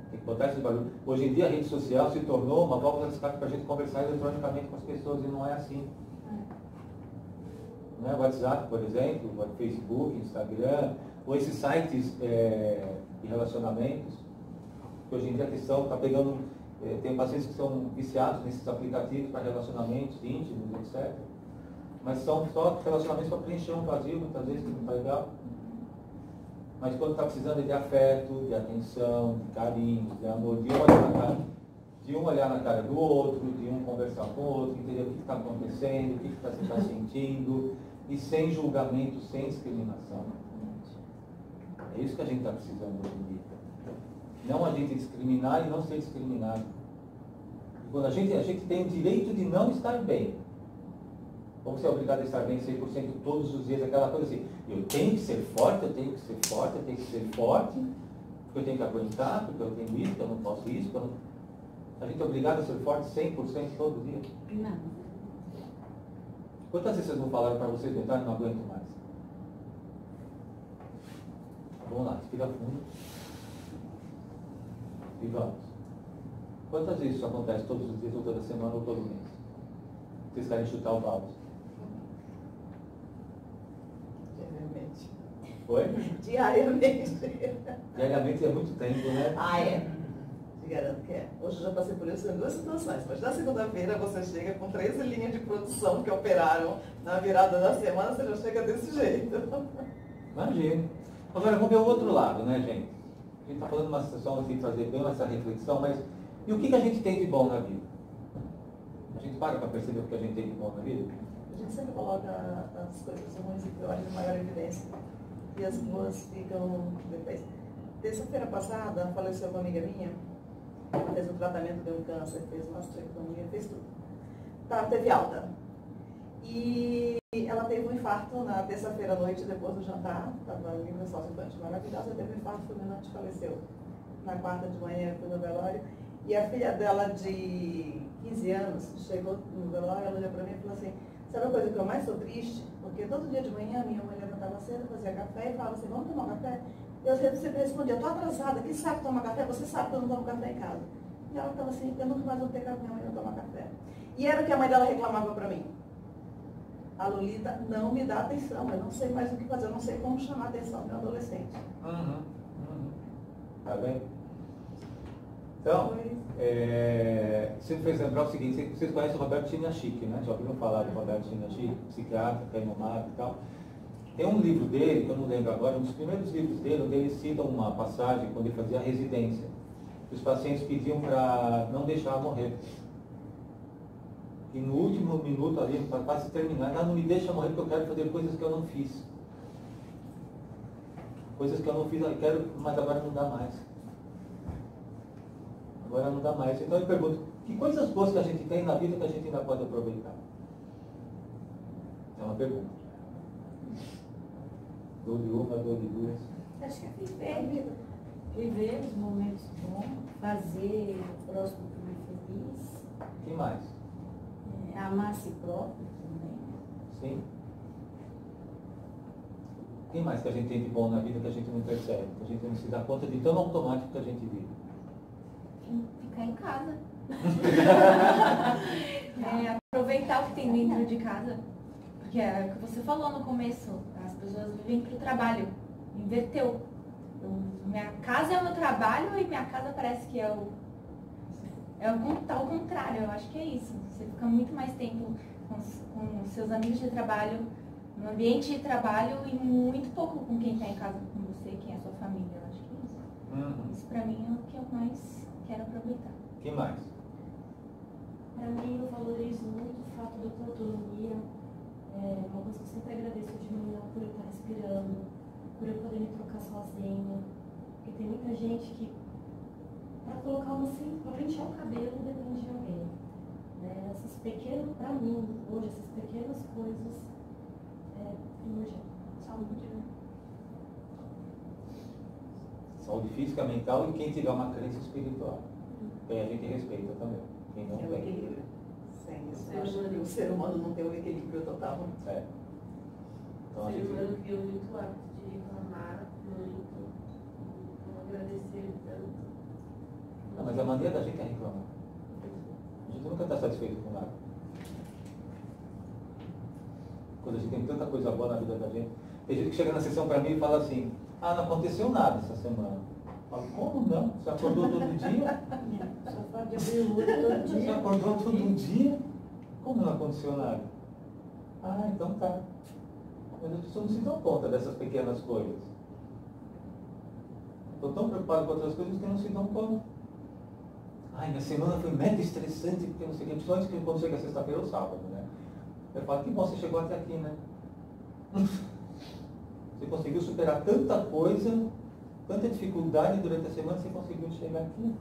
Tem que botar esses barulhos. Hoje em dia a rede social se tornou uma válvula de escape para a gente conversar eletronicamente com as pessoas e não é assim. Não é? O WhatsApp, por exemplo, o Facebook, Instagram, ou esses sites de relacionamentos, que hoje em dia a questão está pegando. Tem pacientes que são viciados nesses aplicativos para relacionamentos íntimos, etc. Mas são só relacionamentos para preencher um vazio, muitas vezes, que não está legal. Mas quando está precisando de afeto, de atenção, de carinho, de amor, de um olhar na cara do outro, de um conversar com o outro, entender o que está acontecendo, o que você está sentindo, e sem julgamento, sem discriminação. É isso que a gente está precisando hoje em dia. Não a gente discriminar e não ser discriminado. E quando a gente tem o direito de não estar bem. Vamos ser obrigados a estar bem 100% todos os dias, aquela coisa assim, eu tenho que ser forte, eu tenho que ser forte, eu tenho que ser forte, porque eu tenho que aguentar, porque eu tenho isso, porque eu não posso isso, porque eu não... A gente é obrigado a ser forte 100% todo dia? Não. Quantas vezes vocês não falaram para vocês tentar e não aguento mais? Vamos lá, respira fundo. E vamos. Quantas vezes isso acontece todos os dias, ou toda semana, ou todo mês? Vocês querem chutar o balde? Diariamente. Oi? Diariamente. Diariamente é muito tempo, né? Ah, é? Te garanto que é. Hoje eu já passei por isso em 2 situações, mas na segunda-feira você chega com 13 linhas de produção que operaram na virada da semana, você já chega desse jeito. Imagina. Agora vamos ver o outro lado, né, gente? A gente está falando de uma situação assim, fazer bem essa reflexão, mas e o que a gente tem de bom na vida? A gente para perceber o que a gente tem de bom na vida? A gente sempre coloca as coisas ruins e piores em maior evidência. E as boas ficam depois. Terça-feira passada, faleceu uma amiga minha. Ela fez um tratamento de um câncer, fez uma mastectomia, fez tudo. Teve alta. E ela teve um infarto na terça-feira à noite, depois do jantar. Estava em missão infantil maravilhosa, teve um infarto fulminante, faleceu. Na quarta de manhã, foi no velório. E a filha dela, de 15 anos, chegou no velório, ela olhou para mim e falou assim, sabe a coisa que eu mais sou triste? Porque todo dia de manhã minha mãe levantava cedo, fazia café e falava assim, vamos tomar café? Eu sempre respondia, eu estou atrasada, quem sabe tomar café? Você sabe que eu não tomo café em casa. E ela estava assim, eu nunca mais vou ter café, minha mãe não toma café. E era o que a mãe dela reclamava para mim. A Lolita não me dá atenção, eu não sei mais o que fazer, eu não sei como chamar a atenção do meu adolescente. Tá bem? Então, você me fez lembrar o seguinte, vocês conhecem o Roberto Chiniachik, né? Já ouviram falar do Roberto Chiniachik, psiquiatra, renomado e tal. Tem um livro dele, que eu não lembro agora, um dos primeiros livros dele, onde ele cita uma passagem quando ele fazia a residência. Os pacientes pediam para não deixar morrer. E no último minuto ali, para quase terminar, não me deixa morrer porque eu quero fazer coisas que eu não fiz. Coisas que eu não fiz, eu quero, mas agora não dá mais. Agora não dá mais. Então eu pergunto, que coisas boas que a gente tem na vida que a gente ainda pode aproveitar? É uma pergunta. Dou de uma, dou de duas. Acho que é viver os momentos bons, fazer o próximo também feliz. Que mais? Amar a si próprio também. Sim. O que mais que a gente tem de bom na vida que a gente não percebe? Que a gente não se dá conta de tão automático que a gente vive? Ficar em casa. Aproveitar o que tem dentro de casa. Porque é o que você falou no começo, as pessoas vivem para o trabalho. Inverteu. Minha casa é o meu trabalho e minha casa parece que é o contrário. Eu acho que é isso. Você fica muito mais tempo com seus amigos de trabalho, no ambiente de trabalho e muito pouco com quem está em casa com você, quem é a sua família. Eu acho que é isso. Isso pra mim é o que eu mais quero aproveitar. O que mais? Para mim, eu valorizo muito o fato de eu ter autonomia. Uma coisa que eu sempre agradeço de manhã por eu estar respirando, por eu poder me trocar sozinha. Porque tem muita gente que, para colocar uma assim, para pentear o cabelo, depende de alguém. Essas pequenas, para mim, hoje, essas pequenas coisas é primordial. Saúde, né? Saúde física, mental e quem tiver uma crença espiritual. A gente respeita também. Quem não É o tem. equilíbrio. Sem isso, eu acho que o ser humano não tem o equilíbrio total. É. Então, O ser humano criou muito hábito de reclamar muito, não agradecer tanto. Não, mas a mania da gente é reclamar. A gente nunca está satisfeito com nada. Quando a gente tem tanta coisa boa na vida da gente. Tem gente que chega na sessão para mim e fala assim, não aconteceu nada essa semana. Eu falo, como não? Você acordou todo dia? Só pode abrir o olho todo dia. Você acordou todo dia? Como não aconteceu nada? Então tá. Mas as pessoas não se dão conta dessas pequenas coisas. Estou tão preocupado com outras coisas que não se dão conta. Minha semana foi mega estressante, porque não sei o que, principalmente quando chega sexta-feira ou sábado, né? Eu falo, que bom, você chegou até aqui, né? Você conseguiu superar tanta coisa, tanta dificuldade durante a semana, você conseguiu chegar aqui.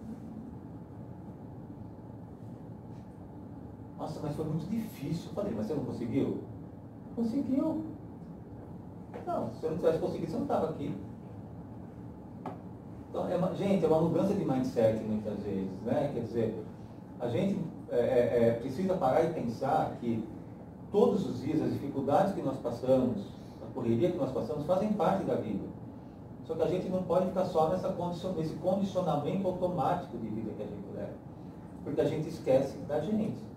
Nossa, mas foi muito difícil. Eu falei, mas você não conseguiu? Conseguiu. Não, se você não tivesse conseguido, você não estava aqui. Então, gente, é uma mudança de mindset muitas vezes, né? Quer dizer, a gente precisa parar e pensar que todos os dias as dificuldades que nós passamos, a correria que nós passamos, fazem parte da vida. Só que a gente não pode ficar só nesse condicionamento automático de vida que a gente leva. Porque a gente esquece da gente.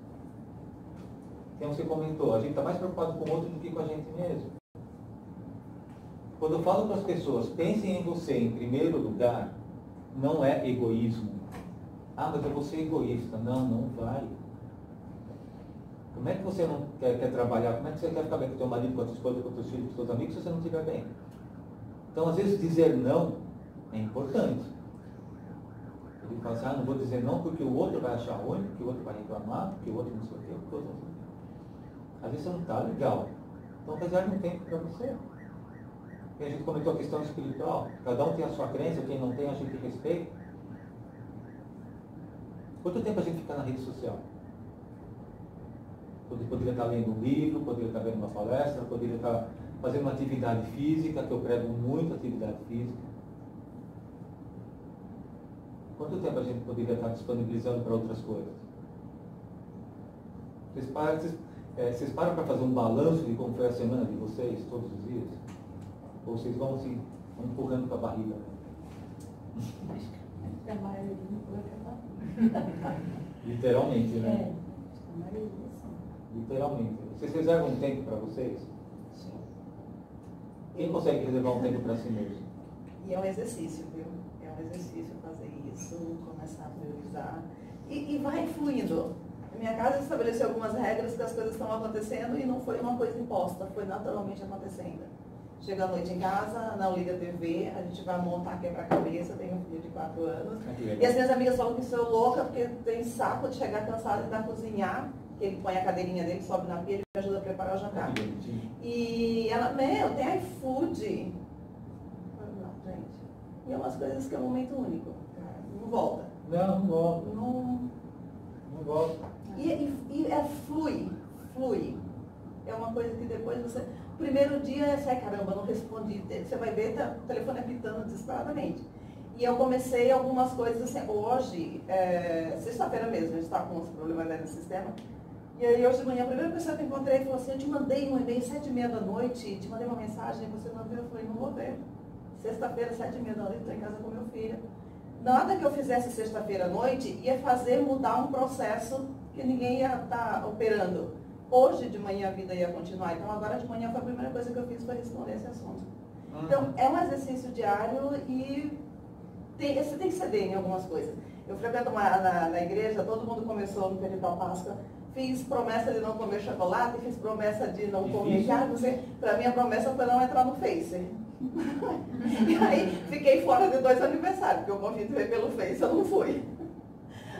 Como você comentou, a gente está mais preocupado com o outro do que com a gente mesmo. Quando eu falo para as pessoas, pensem em você em primeiro lugar, não é egoísmo. Mas eu vou ser egoísta. Não, não vai. Como é que você não quer trabalhar? Como é que você quer ficar bem com o teu marido, com a tua esposa, com os teus filhos, com os teus amigos, se você não estiver bem? Então, às vezes, dizer não é importante. Ele fala assim, não vou dizer não porque o outro vai achar ruim, porque o outro vai reclamar, porque o outro não sei o quê, porque o outro não sei o quê. Às vezes você não está legal. Então, reserve um tempo para você. E a gente comentou a questão espiritual. Cada um tem a sua crença, quem não tem, a gente respeita. Quanto tempo a gente fica na rede social? Poderia estar lendo um livro, poderia estar vendo uma palestra, poderia estar fazendo uma atividade física, que eu prego muito atividade física. Quanto tempo a gente poderia estar disponibilizando para outras coisas? Vocês param para fazer um balanço de como foi a semana de vocês, todos os dias? Ou vocês vão assim, empurrando com a barriga? A maioria não pode acabar. Literalmente, né? A maioria sim. Literalmente. Vocês reservam um tempo para vocês? Sim. Quem consegue reservar um tempo para si mesmo? E é um exercício, viu? É um exercício fazer isso começar a priorizar. E vai fluindo. A minha casa estabeleceu algumas regras que as coisas estão acontecendo e não foi uma coisa imposta, foi naturalmente acontecendo. Chega à noite em casa, não liga a TV, a gente vai montar quebra-cabeça, tenho um filho de 4 anos. E as minhas amigas falam que sou louca porque tem saco de chegar cansada e dar cozinhar, que ele põe a cadeirinha dele, sobe na pia e me ajuda a preparar o jantar. E ela, tem iFood. Não, gente. E é umas coisas que é um momento único. Não volta. Não volta. Não volta. E flui. É uma coisa que depois você... O primeiro dia é assim, caramba, não respondi. Você vai ver, o telefone apitando desesperadamente. E eu comecei algumas coisas assim, hoje, sexta-feira mesmo, a gente está com uns problemas no sistema. E aí hoje de manhã, a primeira pessoa que eu encontrei falou assim, eu te mandei um e-mail 7h30 da noite, te mandei uma mensagem, você não viu? Eu falei, não vou ver. Sexta-feira, 7h30 da noite, estou em casa com meu filho. Nada que eu fizesse sexta-feira à noite ia fazer mudar um processo que ninguém ia estar operando. Hoje de manhã a vida ia continuar, então agora de manhã foi a primeira coisa que eu fiz para responder esse assunto. Então é um exercício diário e você tem que ceder em algumas coisas. Eu frequento na igreja, todo mundo começou no período da Páscoa, fiz promessa de não comer chocolate, fiz promessa de não comer carne, para mim a promessa foi não entrar no Face. E aí fiquei fora de 2 aniversários, porque o convite veio pelo Face, eu não fui.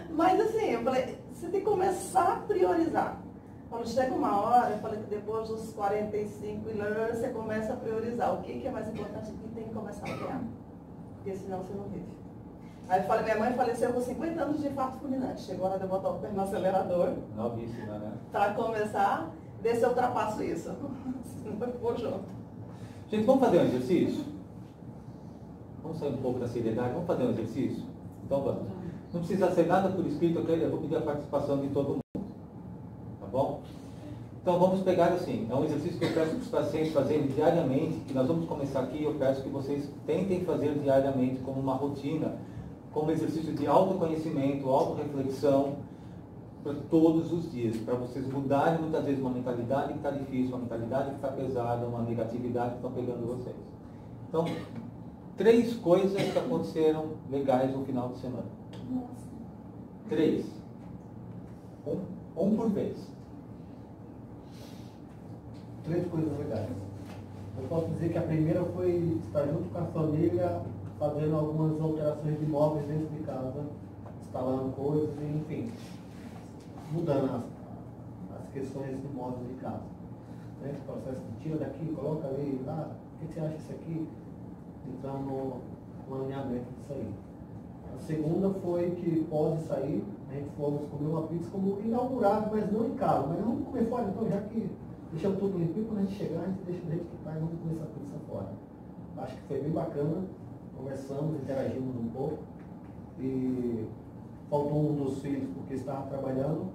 Mas assim, eu falei, você tem que começar a priorizar. Quando chega uma hora, eu falei que depois dos 45 você começa a priorizar. O que é mais importante e tem que começar a criar. Porque senão você não vive. Aí eu falei, minha mãe faleceu com 50 anos de infarto fulminante. Chegou a hora de botar o pé no acelerador. Novíssima, né? Para começar, ver se eu ultrapasso isso. Senão eu vou junto. Gente, vamos fazer um exercício? Vamos sair um pouco da seriedade, vamos fazer um exercício? Então vamos. Não precisa ser nada por escrito, eu vou pedir a participação de todo mundo. Tá bom? Então vamos pegar assim, é um exercício que eu peço para os pacientes fazerem diariamente, que nós vamos começar aqui, eu peço que vocês tentem fazer diariamente como uma rotina, como exercício de autoconhecimento, autorreflexão, para todos os dias, para vocês mudarem muitas vezes uma mentalidade que está difícil, uma mentalidade que está pesada, uma negatividade que está pegando vocês. Então, 3 coisas que aconteceram legais no final de semana. 3. Um por vez. 3 coisas legais. Eu posso dizer que a primeira foi estar junto com a família, fazendo algumas alterações de móveis dentro de casa, instalando coisas, enfim, mudando as questões de móveis de casa. Né? O processo de tira daqui, coloca ali, lá, o que você acha disso aqui? Então, no alinhamento disso aí. A segunda foi que pode sair, a gente fomos comer uma pizza como inaugurado, mas não em casa, mas vamos comer fora, então já que deixamos tudo limpinho, quando a gente chegar, a gente deixa do jeito que está e vamos comer essa pizza fora. Acho que foi bem bacana, conversamos, interagimos um pouco, e faltou um dos filhos porque estava trabalhando,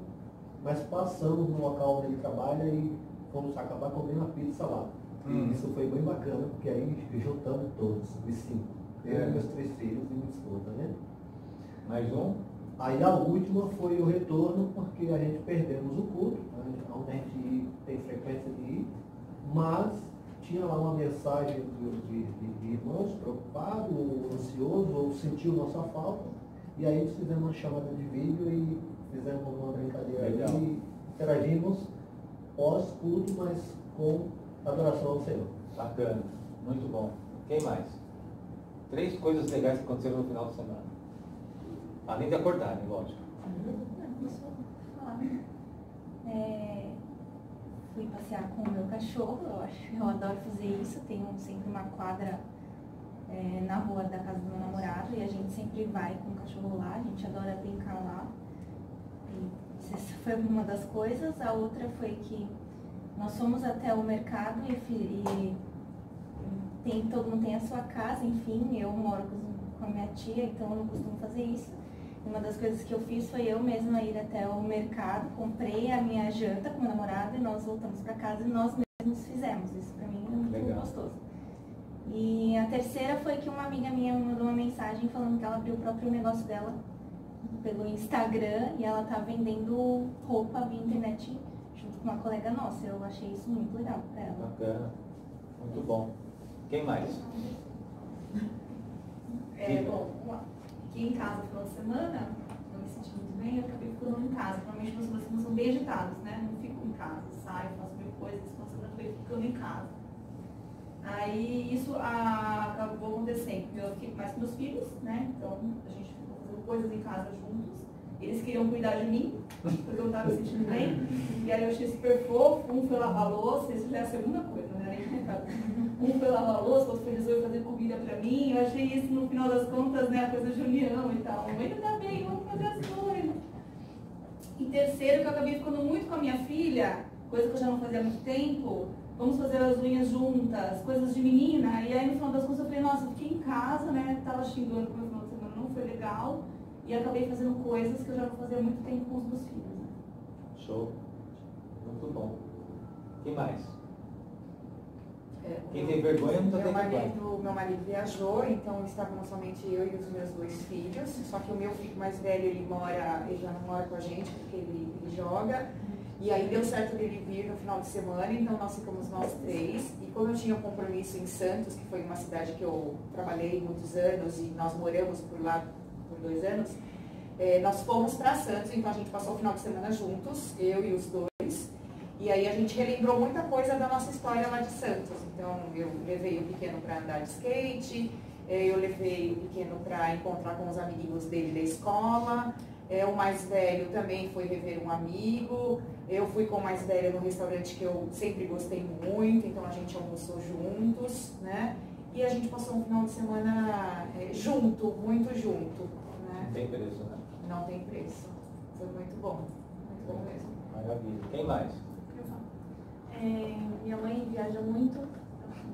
mas passamos no local onde ele trabalha e fomos acabar comendo a pizza lá. E isso foi bem bacana, porque aí juntamos todos, os 5. Eu, meus 3 filhos e minha esposa, né? Mais um? Aí a última foi o retorno, porque a gente perdemos o culto, onde a gente tem frequência de ir, mas tinha lá uma mensagem de irmãos preocupados, ou ansiosos, ou sentiu nossa falta, e aí fizemos uma chamada de vídeo e fizemos uma brincadeira e interagimos pós-culto, mas com adoração ao Senhor. Bacana, muito bom. Quem mais? 3 coisas legais que aconteceram no final de semana. Além de acordarem, lógico. Fui passear com o meu cachorro, eu adoro fazer isso, tenho sempre uma quadra na rua da casa do meu namorado e a gente sempre vai com o cachorro lá, a gente adora brincar lá. E essa foi uma das coisas. A outra foi que nós fomos até o mercado e todo mundo tem a sua casa, enfim, eu moro com a minha tia, então eu não costumo fazer isso. Uma das coisas que eu fiz foi eu mesma ir até o mercado, comprei a minha janta com o meu namorado e nós voltamos para casa e nós mesmos fizemos. Isso para mim é muito gostoso. E a terceira foi que uma amiga minha me mandou uma mensagem falando que ela abriu o próprio negócio dela pelo Instagram e ela tá vendendo roupa via internet junto com uma colega nossa. Eu achei isso muito legal para ela. Bacana, muito bom. Quem mais? Bom, fiquei em casa no final de semana, não me senti muito bem, eu acabei ficando em casa. Normalmente meus finais são bem agitados, né? Não fico em casa, saio, faço mil coisas, esse final de semana eu acabei ficando em casa. Aí isso acabou acontecendo, eu fiquei mais com meus filhos, né? Então a gente ficou fazendo coisas em casa juntos. Eles queriam cuidar de mim, porque eu não estava me sentindo bem. E aí eu achei super fofo, um foi lavar a louça, isso já é a segunda coisa, né? Um foi lavar a louça, o outro foi resolver fazer comida pra mim. Eu achei isso, no final das contas, né, a coisa de união e tal. Mãe, tá bem, vamos fazer as coisas. E terceiro, que eu acabei ficando muito com a minha filha, coisa que eu já não fazia há muito tempo. Vamos fazer as unhas juntas, coisas de menina. E aí no final das contas eu falei, nossa, eu fiquei em casa, né? Tava xingando porque o final de semana não foi legal. E acabei fazendo coisas que eu já não fazia há muito tempo com os meus filhos. Né? Show. Muito bom. Quem mais? Quem tem vergonha não está tendo. Meu marido viajou, então estávamos somente eu e os meus 2 filhos. Só que o meu filho mais velho, ele já não mora com a gente, porque ele joga. E aí deu certo dele vir no final de semana, então nós ficamos nós 3. E como eu tinha um compromisso em Santos, que foi uma cidade que eu trabalhei muitos anos e nós moramos por lá por 2 anos, nós fomos para Santos, então a gente passou o final de semana juntos, eu e os 2. E aí a gente relembrou muita coisa da nossa história lá de Santos. Então eu levei o pequeno para andar de skate, eu levei o pequeno para encontrar com os amiguinhos dele da escola. O mais velho também foi rever um amigo. Eu fui com o mais velho no restaurante que eu sempre gostei muito, então a gente almoçou juntos, né? E a gente passou um final de semana junto, muito junto. Né? Não tem preço, né? Não tem preço. Foi muito bom mesmo. Maravilha. Quem mais? Minha mãe viaja muito,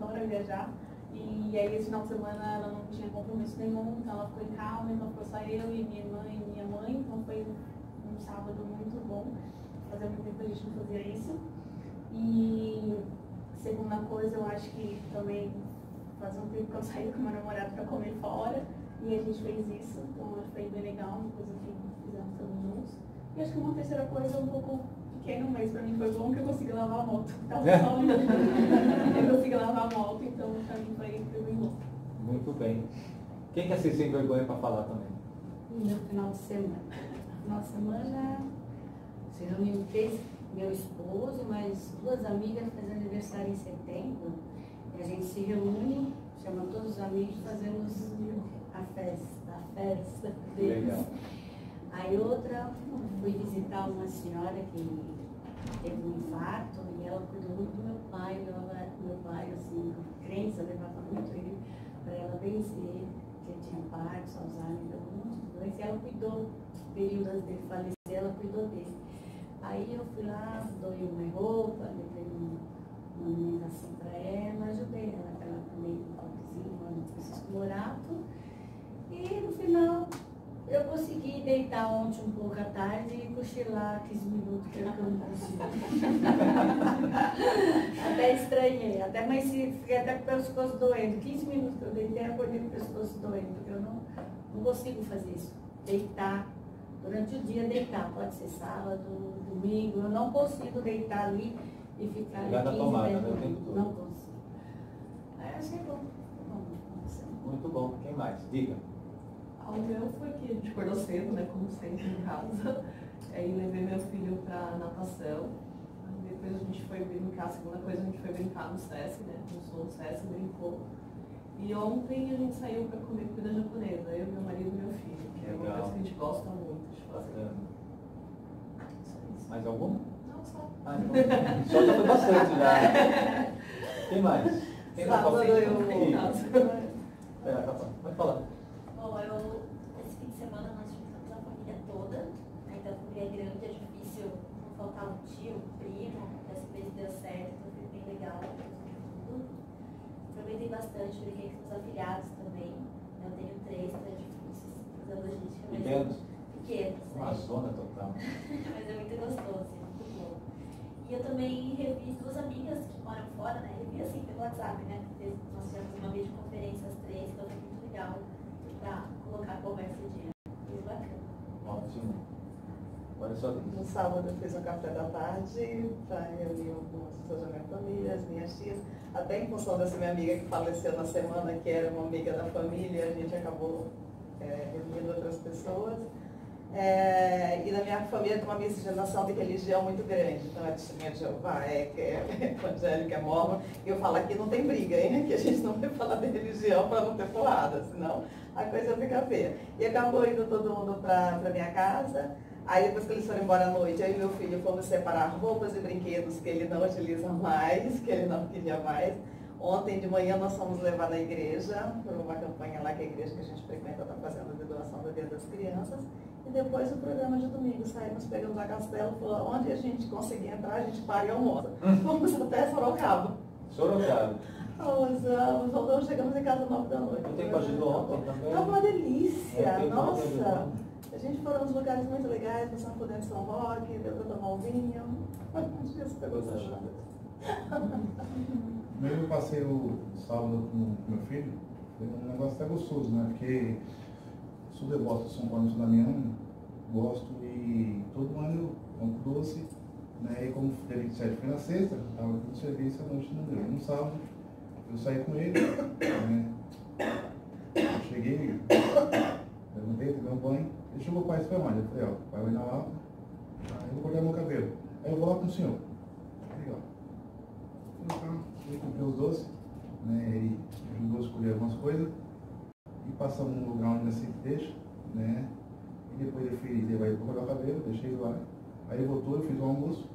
adora viajar. E aí esse final de semana ela não tinha compromisso nenhum, então ela ficou em casa, então ficou só eu e minha irmã e minha mãe, então foi um sábado muito bom. Fazia muito tempo que a gente não fazia isso. E segunda coisa, eu acho que também fazia um tempo que eu saí com meu namorado para comer fora e a gente fez isso, então foi bem legal, uma coisa que fizemos todos juntos. E acho que uma terceira coisa um pouco pequena, mas para mim foi bom que eu consegui lavar a moto. Tava só eu consegui lavar a moto, então para mim foi bem bom. Muito bem. Quem quer ser sem vergonha para falar também? No final de semana. No final de semana se reuniu 3, meu esposo, mais 2 amigas fazendo aniversário em setembro. E a gente se reúne, chama todos os amigos, fazemos a festa deles. Legal. Aí outra, fui visitar uma senhora que teve um infarto e ela cuidou muito do meu pai. Meu pai, assim, crença, levava muito ele para ela vencer, que ele tinha Parkinson, Alzheimer, deu um monte de doença. E ela cuidou, período antes dele falecer, ela cuidou dele. Aí eu fui lá, doei uma roupa, levei uma alimentação para ela, ajudei ela, ela também no cozinho, no Francisco Morato. E no final eu consegui deitar ontem um pouco à tarde e cochilar 15 minutos, que eu não consigo. Até estranhei, até amanheci, fiquei até com o pescoço doendo. 15 minutos que eu deitei, acordei com o pescoço doendo, porque eu não consigo fazer isso. Deitar, durante o dia deitar, pode ser sábado, domingo, eu não consigo deitar ali e ficar ali 15 minutos. Não consigo. Aí eu achei bom. Muito bom. Quem mais? Diga. O meu foi que a gente acordou cedo, né, como sempre em casa. Aí levei meu filho pra natação. Depois a gente foi brincar, a segunda coisa a gente foi brincar no SESC, né, no SESC, brincou. E ontem a gente saiu pra comer comida japonesa, eu, meu marido e meu filho, que é uma coisa que a gente gosta muito de fazer. Mais alguma? Não, só. Ah, então. Só já foi bastante já. Quem mais? Quem mais Sábado eu em casa. Pode falar. Bom, esse fim de semana nós juntamos a família toda, né? Então a família é grande, é difícil não faltar um tio, um primo, dessa vez deu certo, então foi bem legal, tudo. Aproveitei bastante, brinquei com os afilhados também, eu tenho 3, então é difícil fazer logística. Pequenos? Pequenos, né? Uma zona total. Mas é muito gostoso, é muito bom. E eu também revi 2 amigas que moram fora, né? Revi assim pelo WhatsApp, né? Nós tivemos uma videoconferência as 3, então foi muito legal para colocar a conversa em dia. Foi bacana. Ótimo. Agora é só isso. No sábado eu fiz um café da tarde para reunir algumas pessoas da minha família, as minhas tias. Até em função dessa minha amiga que faleceu na semana, que era uma amiga da família, a gente acabou reunindo outras pessoas. E na minha família tem uma miscigenação de religião muito grande. Então, a testemunha de Jeová é evangélica, é mormon. E eu falo aqui não tem briga, hein? Que a gente não vai falar de religião para não ter porrada, senão a coisa fica feia. E acabou indo todo mundo para minha casa. Aí depois que eles foram embora à noite, eu e meu filho fomos separar roupas e brinquedos que ele não utiliza mais, que ele não queria mais. Ontem de manhã nós fomos levar na igreja, por uma campanha lá que a igreja que a gente frequenta está fazendo de doação do Dia das Crianças. E depois o programa de domingo, saímos pegando a Castelo, falou, onde a gente conseguir entrar, a gente paga e almoça. Fomos até Sorocaba. Sorocaba. Voltamos, chegamos em casa às 9 da noite. Eu tenho cogido ontem também. Tá uma delícia, Nossa. A gente foi nos lugares muito legais, passamos por dentro de São Roque, deu para tomar um vinho. A gente ia super gostoso. Mesmo eu passei o sábado com meu filho, foi um negócio até gostoso, né? Porque sou devoto de São Paulo da minha mãe, gosto e todo ano eu compro doce, né? E como dia 27 foi na sexta, estava no serviço, a noite não deu. No sábado, eu saí com ele, né? Eu cheguei, perguntei, tomei um banho, ele chegou, pai, você foi onde? Eu falei, ó, pai vai na lava, aí eu vou cortar meu cabelo. Aí eu vou lá com o senhor. Legal. Eu comprei os doces, né? Ele ajudou a escolher algumas coisas e passamos num lugar onde assim deixa, né? E depois eu fui levar ele para cortar o cabelo, deixei ele lá. Aí ele voltou, eu fiz o almoço.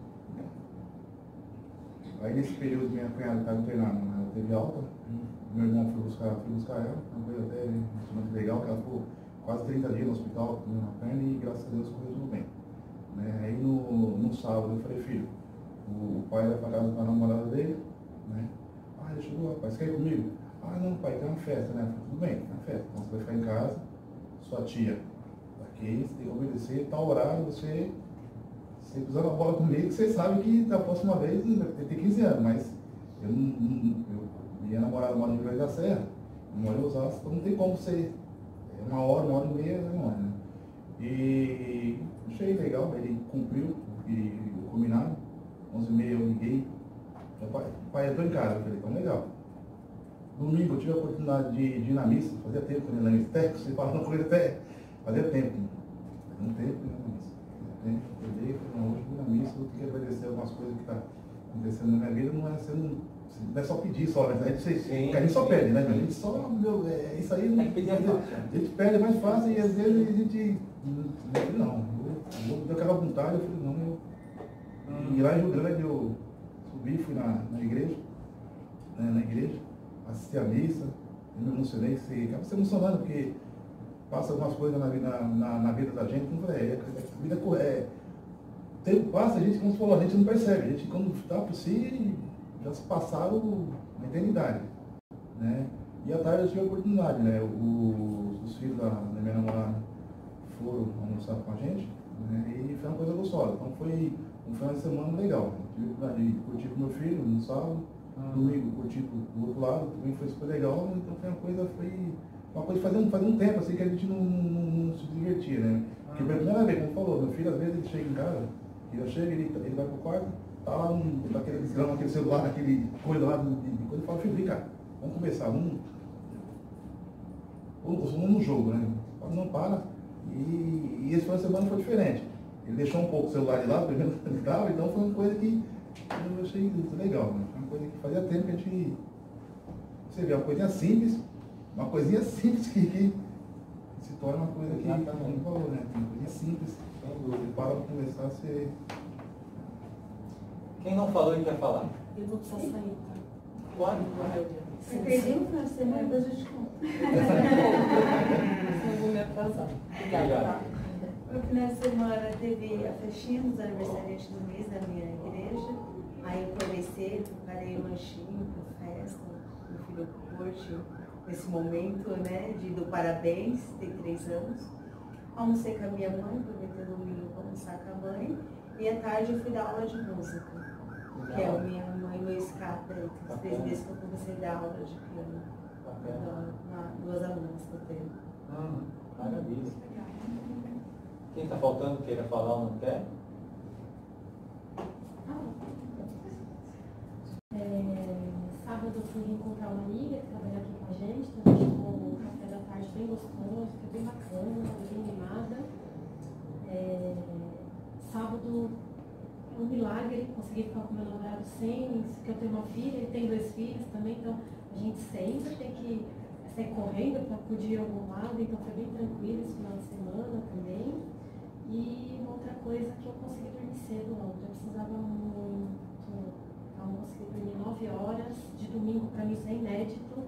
Aí nesse período minha cunhada estava internada, né? Ela teve alta, meu irmão foi buscar ela, uma coisa até muito legal, que ela ficou quase 30 dias no hospital com uma perna e graças a Deus correu tudo bem. Né? Aí no sábado eu falei, filho, o pai vai para casa com a namorada dele, né? Ah, ele chegou, rapaz, você quer ir comigo? Ah, não, pai, tem uma festa, né? Eu falei, tudo bem, tem uma festa. Então você vai ficar em casa, sua tia aqui, você tem que obedecer, tal horário, você pisar na bola comigo, você sabe que da próxima vez vai ter 15 anos, mas minha namorada mora em Rio Grande da Serra, eu moro em Osasco, então não tem como ser uma hora e meia, né? E achei legal, ele cumpriu o combinado. 11h30 eu liguei, pai, eu tô em casa, eu falei, então legal. Domingo eu tive a oportunidade de ir na missa, fazia tempo que eu ia na missa, até você falando com ele até, fazia tempo, não tempo que eu ia na missa. Eu acordei, falei, não, hoje eu vou na missa, eu tenho que agradecer algumas coisas que estão acontecendo na minha vida, não é só pedir só, né? A gente só pede, né? A gente só, isso aí, a gente pede mais fácil e às vezes a gente, não, eu deu aquela vontade, eu falei, não, e lá em Rio Grande eu subi, fui na igreja, né, assisti a missa, eu me emocionei, acaba se emocionando, porque passa algumas coisas na vida da gente, como a vida o tempo passa, a gente, como você falou, a gente não percebe, a gente quando está por si, já se passaram uma eternidade, né? E à tarde eu tive a oportunidade, né? Os filhos da minha namorada foram almoçar com a gente, né? E foi uma coisa gostosa, então foi um final de semana legal. Tive a oportunidade de curtir com meu filho no sábado, domingo curti do outro lado, também foi super legal, então foi uma coisa fazia um tempo assim que a gente não se divertia, né? Porque pela primeira vez, como falou, meu filho às vezes ele chega em casa, ele vai pro quarto, tá lá naquele desgrama, naquele celular, naquele coisa lá, quando ele fala, filho, vem cá, vamos conversar, vamos no jogo, né? Não para. E esse final de semana foi diferente. Ele deixou um pouco o celular de lado, primeiro tal, então foi uma coisa que eu achei muito legal, né? Foi uma coisa que fazia tempo que a gente. Você vê, uma coisinha simples que se torna uma coisa que tem valor, né? Uma coisinha simples, você para conversar, você. Quem não falou e quer falar? Eu vou precisar sair, tá? Pode. Se perder o final de semana, depois a gente conta. Não vou me atrasar. Obrigado. No final de semana teve a festinha dos aniversariantes do mês da minha igreja. Aí eu comecei, preparei um lanchinho para festa. Meu filho curte esse momento, né, do parabéns, tem 3 anos. Almocei com a minha mãe, aproveitei o domingo para almoçar com a mãe. E à tarde eu fui dar aula de música, que é a minha mãe no escape. Tem uns 3 meses que eu comecei a dar aula de piano. Duas alunas que eu tenho. Maravilha. Quem está faltando queira falar ou não quer? Sábado eu fui encontrar uma amiga que trabalha aqui com a gente, então a gente tomou o café da tarde bem gostoso, foi bem bacana, bem animada. Sábado, um milagre, consegui ficar com meu namorado sem, porque eu tenho uma filha, ele tem 2 filhos também, então a gente sempre tem que sair correndo para acudir em algum lado, então foi bem tranquilo esse final de semana também. E uma outra coisa que eu consegui dormir cedo ontem, eu precisava muito, então eu consegui dormir 9 horas, de domingo para mim isso é inédito,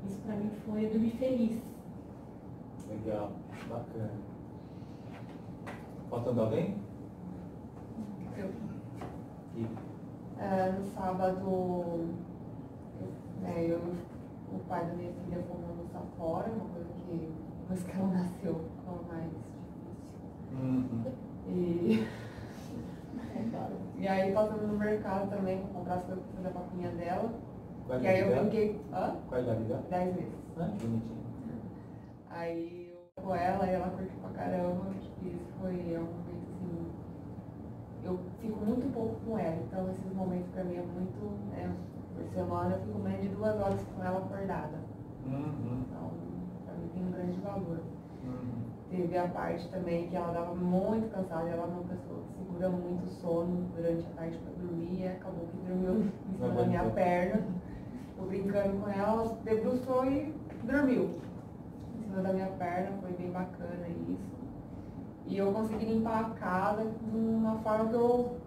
isso para mim foi dormir feliz. Legal, bacana. Faltando alguém? Eu. E No sábado, o pai da minha filha fomos almoçar fora, uma coisa que depois que ela nasceu ficou mais difícil. E aí passamos no mercado também para comprar as coisas para fazer a papinha dela. qual E aí eu dela? brinquei. Qual a idade dela? 10 meses. Bonitinho. Aí eu com ela e ela curtiu pra caramba, e isso foi um momento assim. Eu fico muito pouco com ela, então esses momentos pra mim é muito, por semana eu fico menos de 2 horas com ela acordada. Então, pra mim tem um grande valor. Teve a parte também que ela dava muito cansada, ela é uma pessoa que segura muito sono durante a tarde pra dormir, e acabou que dormiu em cima da minha perna. Eu brincando com ela, ela debruçou e dormiu em cima da minha perna, foi bem bacana isso. E eu consegui limpar a casa de uma forma que eu,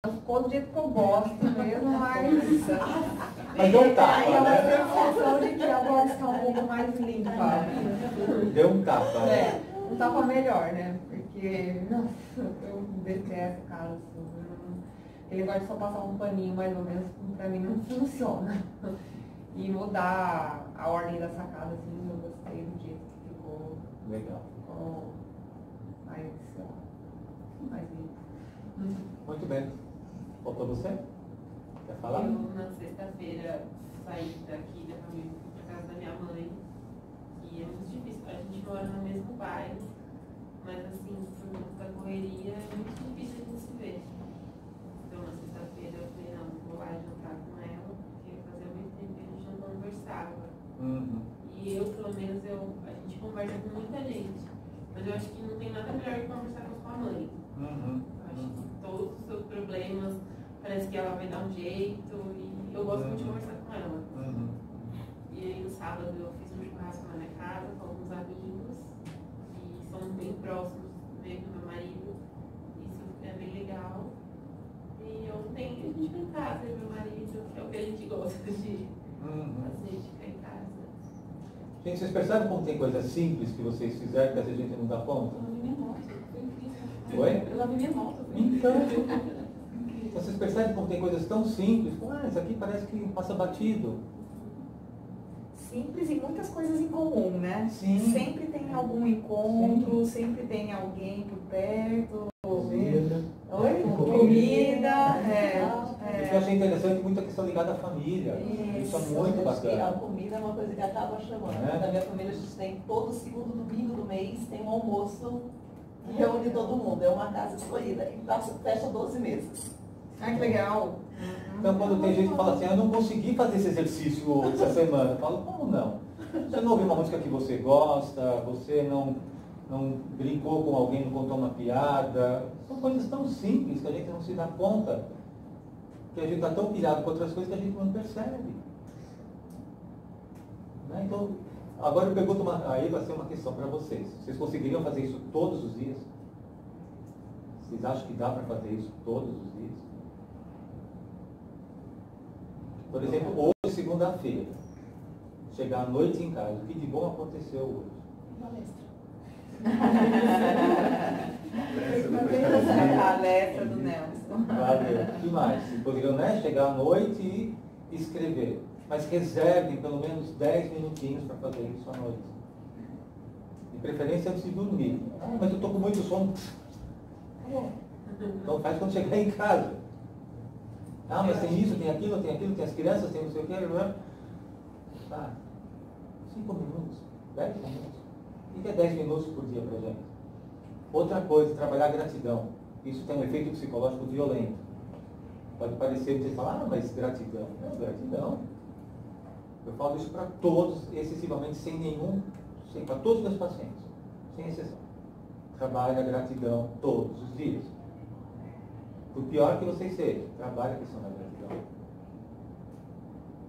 não ficou do jeito que eu gosto mesmo, Mas deu um tapa, aí ela né? teve a sensação de que agora está um pouco mais limpa. Deu um tapa, né? Um tapa melhor, né? Porque, nossa, eu detesto casa assim. Ele gosta de só passar um paninho mais ou menos, pra mim não funciona. E mudar a ordem da sacada, assim, eu gostei do jeito que ficou. Legal. Ficou mais, sei lá, mais limpo. Muito bem. Faltou você? Quer falar? Eu, na sexta-feira, saí daqui da família, fui pra casa da minha mãe. E é muito difícil, a gente mora no mesmo bairro, mas assim, por conta da correria, é muito difícil a gente se ver. Então, na sexta-feira, eu falei, não, vou lá jantar com ela, porque fazia muito tempo que a gente não conversava. E eu, pelo menos, a gente conversa com muita gente, mas eu acho que não tem nada melhor que conversar com a sua mãe. Eu acho que todos os seus problemas, parece que ela vai dar um jeito, e eu gosto muito de conversar com ela. E aí no sábado eu fiz um churrasco na minha casa com alguns amigos e somos bem próximos, veio com meu marido, isso é bem legal. E ontem a gente foi em casa, eu e meu marido, que é o que a gente gosta de fazer, de ficar em casa. Gente, vocês percebem como tem coisas simples que vocês fizeram que às vezes a gente não dá conta? Eu lavei minha moto, foi incrível. Oi? Eu lavei minha moto. Então, vocês percebem como tem coisas tão simples? Isso aqui parece que passa batido. Simples e muitas coisas em comum, né? Sim. Sempre tem algum encontro, sempre tem alguém por perto. Comida. Oi? Comida. Eu achei interessante muita questão ligada à família. Isso é muito A bacana. comida é uma coisa que acaba chamando. É. Na minha família a gente tem todo segundo domingo do mês, tem um almoço que reúne todo mundo. É uma casa escolhida e fecha 12 meses. Ah, que legal. Então, quando tem gente que fala assim, eu não consegui fazer esse exercício essa semana, eu falo, como não? Você não ouviu uma música que você gosta, você não brincou com alguém, não contou uma piada. São coisas tão simples que a gente não se dá conta, que a gente está tão pilhado com outras coisas que a gente não percebe. Né? Então, agora eu pergunto, aí vai ser uma questão para vocês. Vocês conseguiriam fazer isso todos os dias? Vocês acham que dá para fazer isso todos os dias? Por exemplo, hoje, segunda-feira, chegar à noite em casa, o que de bom aconteceu hoje? A palestra do Nelson. Valeu. O que mais? Vocês poderiam, né, chegar à noite e escrever. Mas reservem pelo menos 10 minutinhos para fazer isso à noite. De preferência antes de dormir. Mas eu estou com muito sono. Então faz quando chegar em casa. Ah, mas tem isso, tem aquilo, tem as crianças, tem não sei o que. Tá. 5 minutos, 10 minutos. O que é 10 minutos por dia para gente? Outra coisa, trabalhar a gratidão. Isso tem um efeito psicológico violento. Pode parecer, você fala, mas gratidão. Não, gratidão. Eu falo isso para todos, excessivamente, sem nenhum Sim, para todos os meus pacientes, sem exceção. Trabalhe a gratidão todos os dias. Por pior que vocês sejam, trabalhe a questão da gratidão.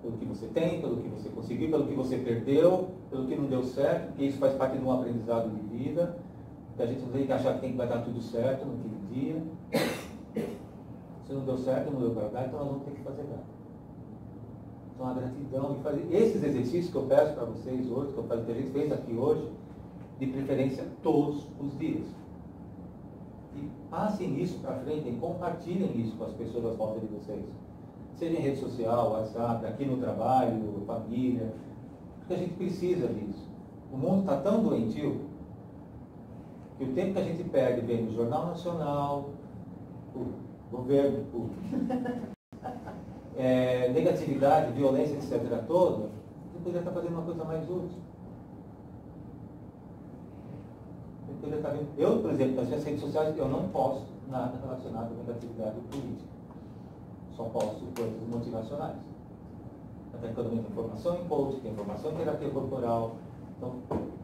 Pelo que você tem, pelo que você conseguiu, pelo que você perdeu, pelo que não deu certo, porque isso faz parte de um aprendizado de vida. Que a gente não tem que achar que vai dar tudo certo naquele dia. Se não deu certo, não deu para dar, então nós vamos ter que fazer nada. Então a gratidão, e fazer esses exercícios que eu peço para vocês hoje, que eu faço, que a gente fez aqui hoje, de preferência todos os dias. E passem isso para frente e compartilhem isso com as pessoas à volta de vocês. Seja em rede social, WhatsApp, aqui no trabalho, família, porque a gente precisa disso. O mundo está tão doentio que o tempo que a gente perde vendo o Jornal Nacional, o governo público, negatividade, violência, etc. toda, você poderia estar fazendo uma coisa mais útil. Eu, por exemplo, nas minhas redes sociais, eu não posto nada relacionado à negatividade política. Só posto coisas motivacionais. Até que eu dou informação em coaching, informação em terapia corporal. Então,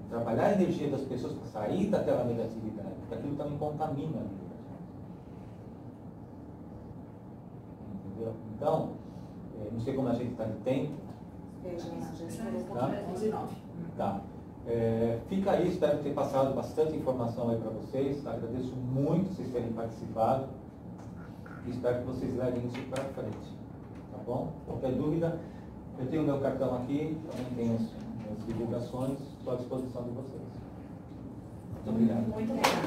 trabalhar a energia das pessoas para sair daquela negatividade, porque aquilo também contamina a vida. Entendeu? Então, não sei como a gente está de tempo. Tá. Fica aí, espero ter passado bastante informação aí para vocês. Agradeço muito vocês terem participado e espero que vocês levem isso para frente. Tá bom? Qualquer dúvida, eu tenho o meu cartão aqui, também tenho as divulgações, estou à disposição de vocês. Muito obrigado. Muito obrigado.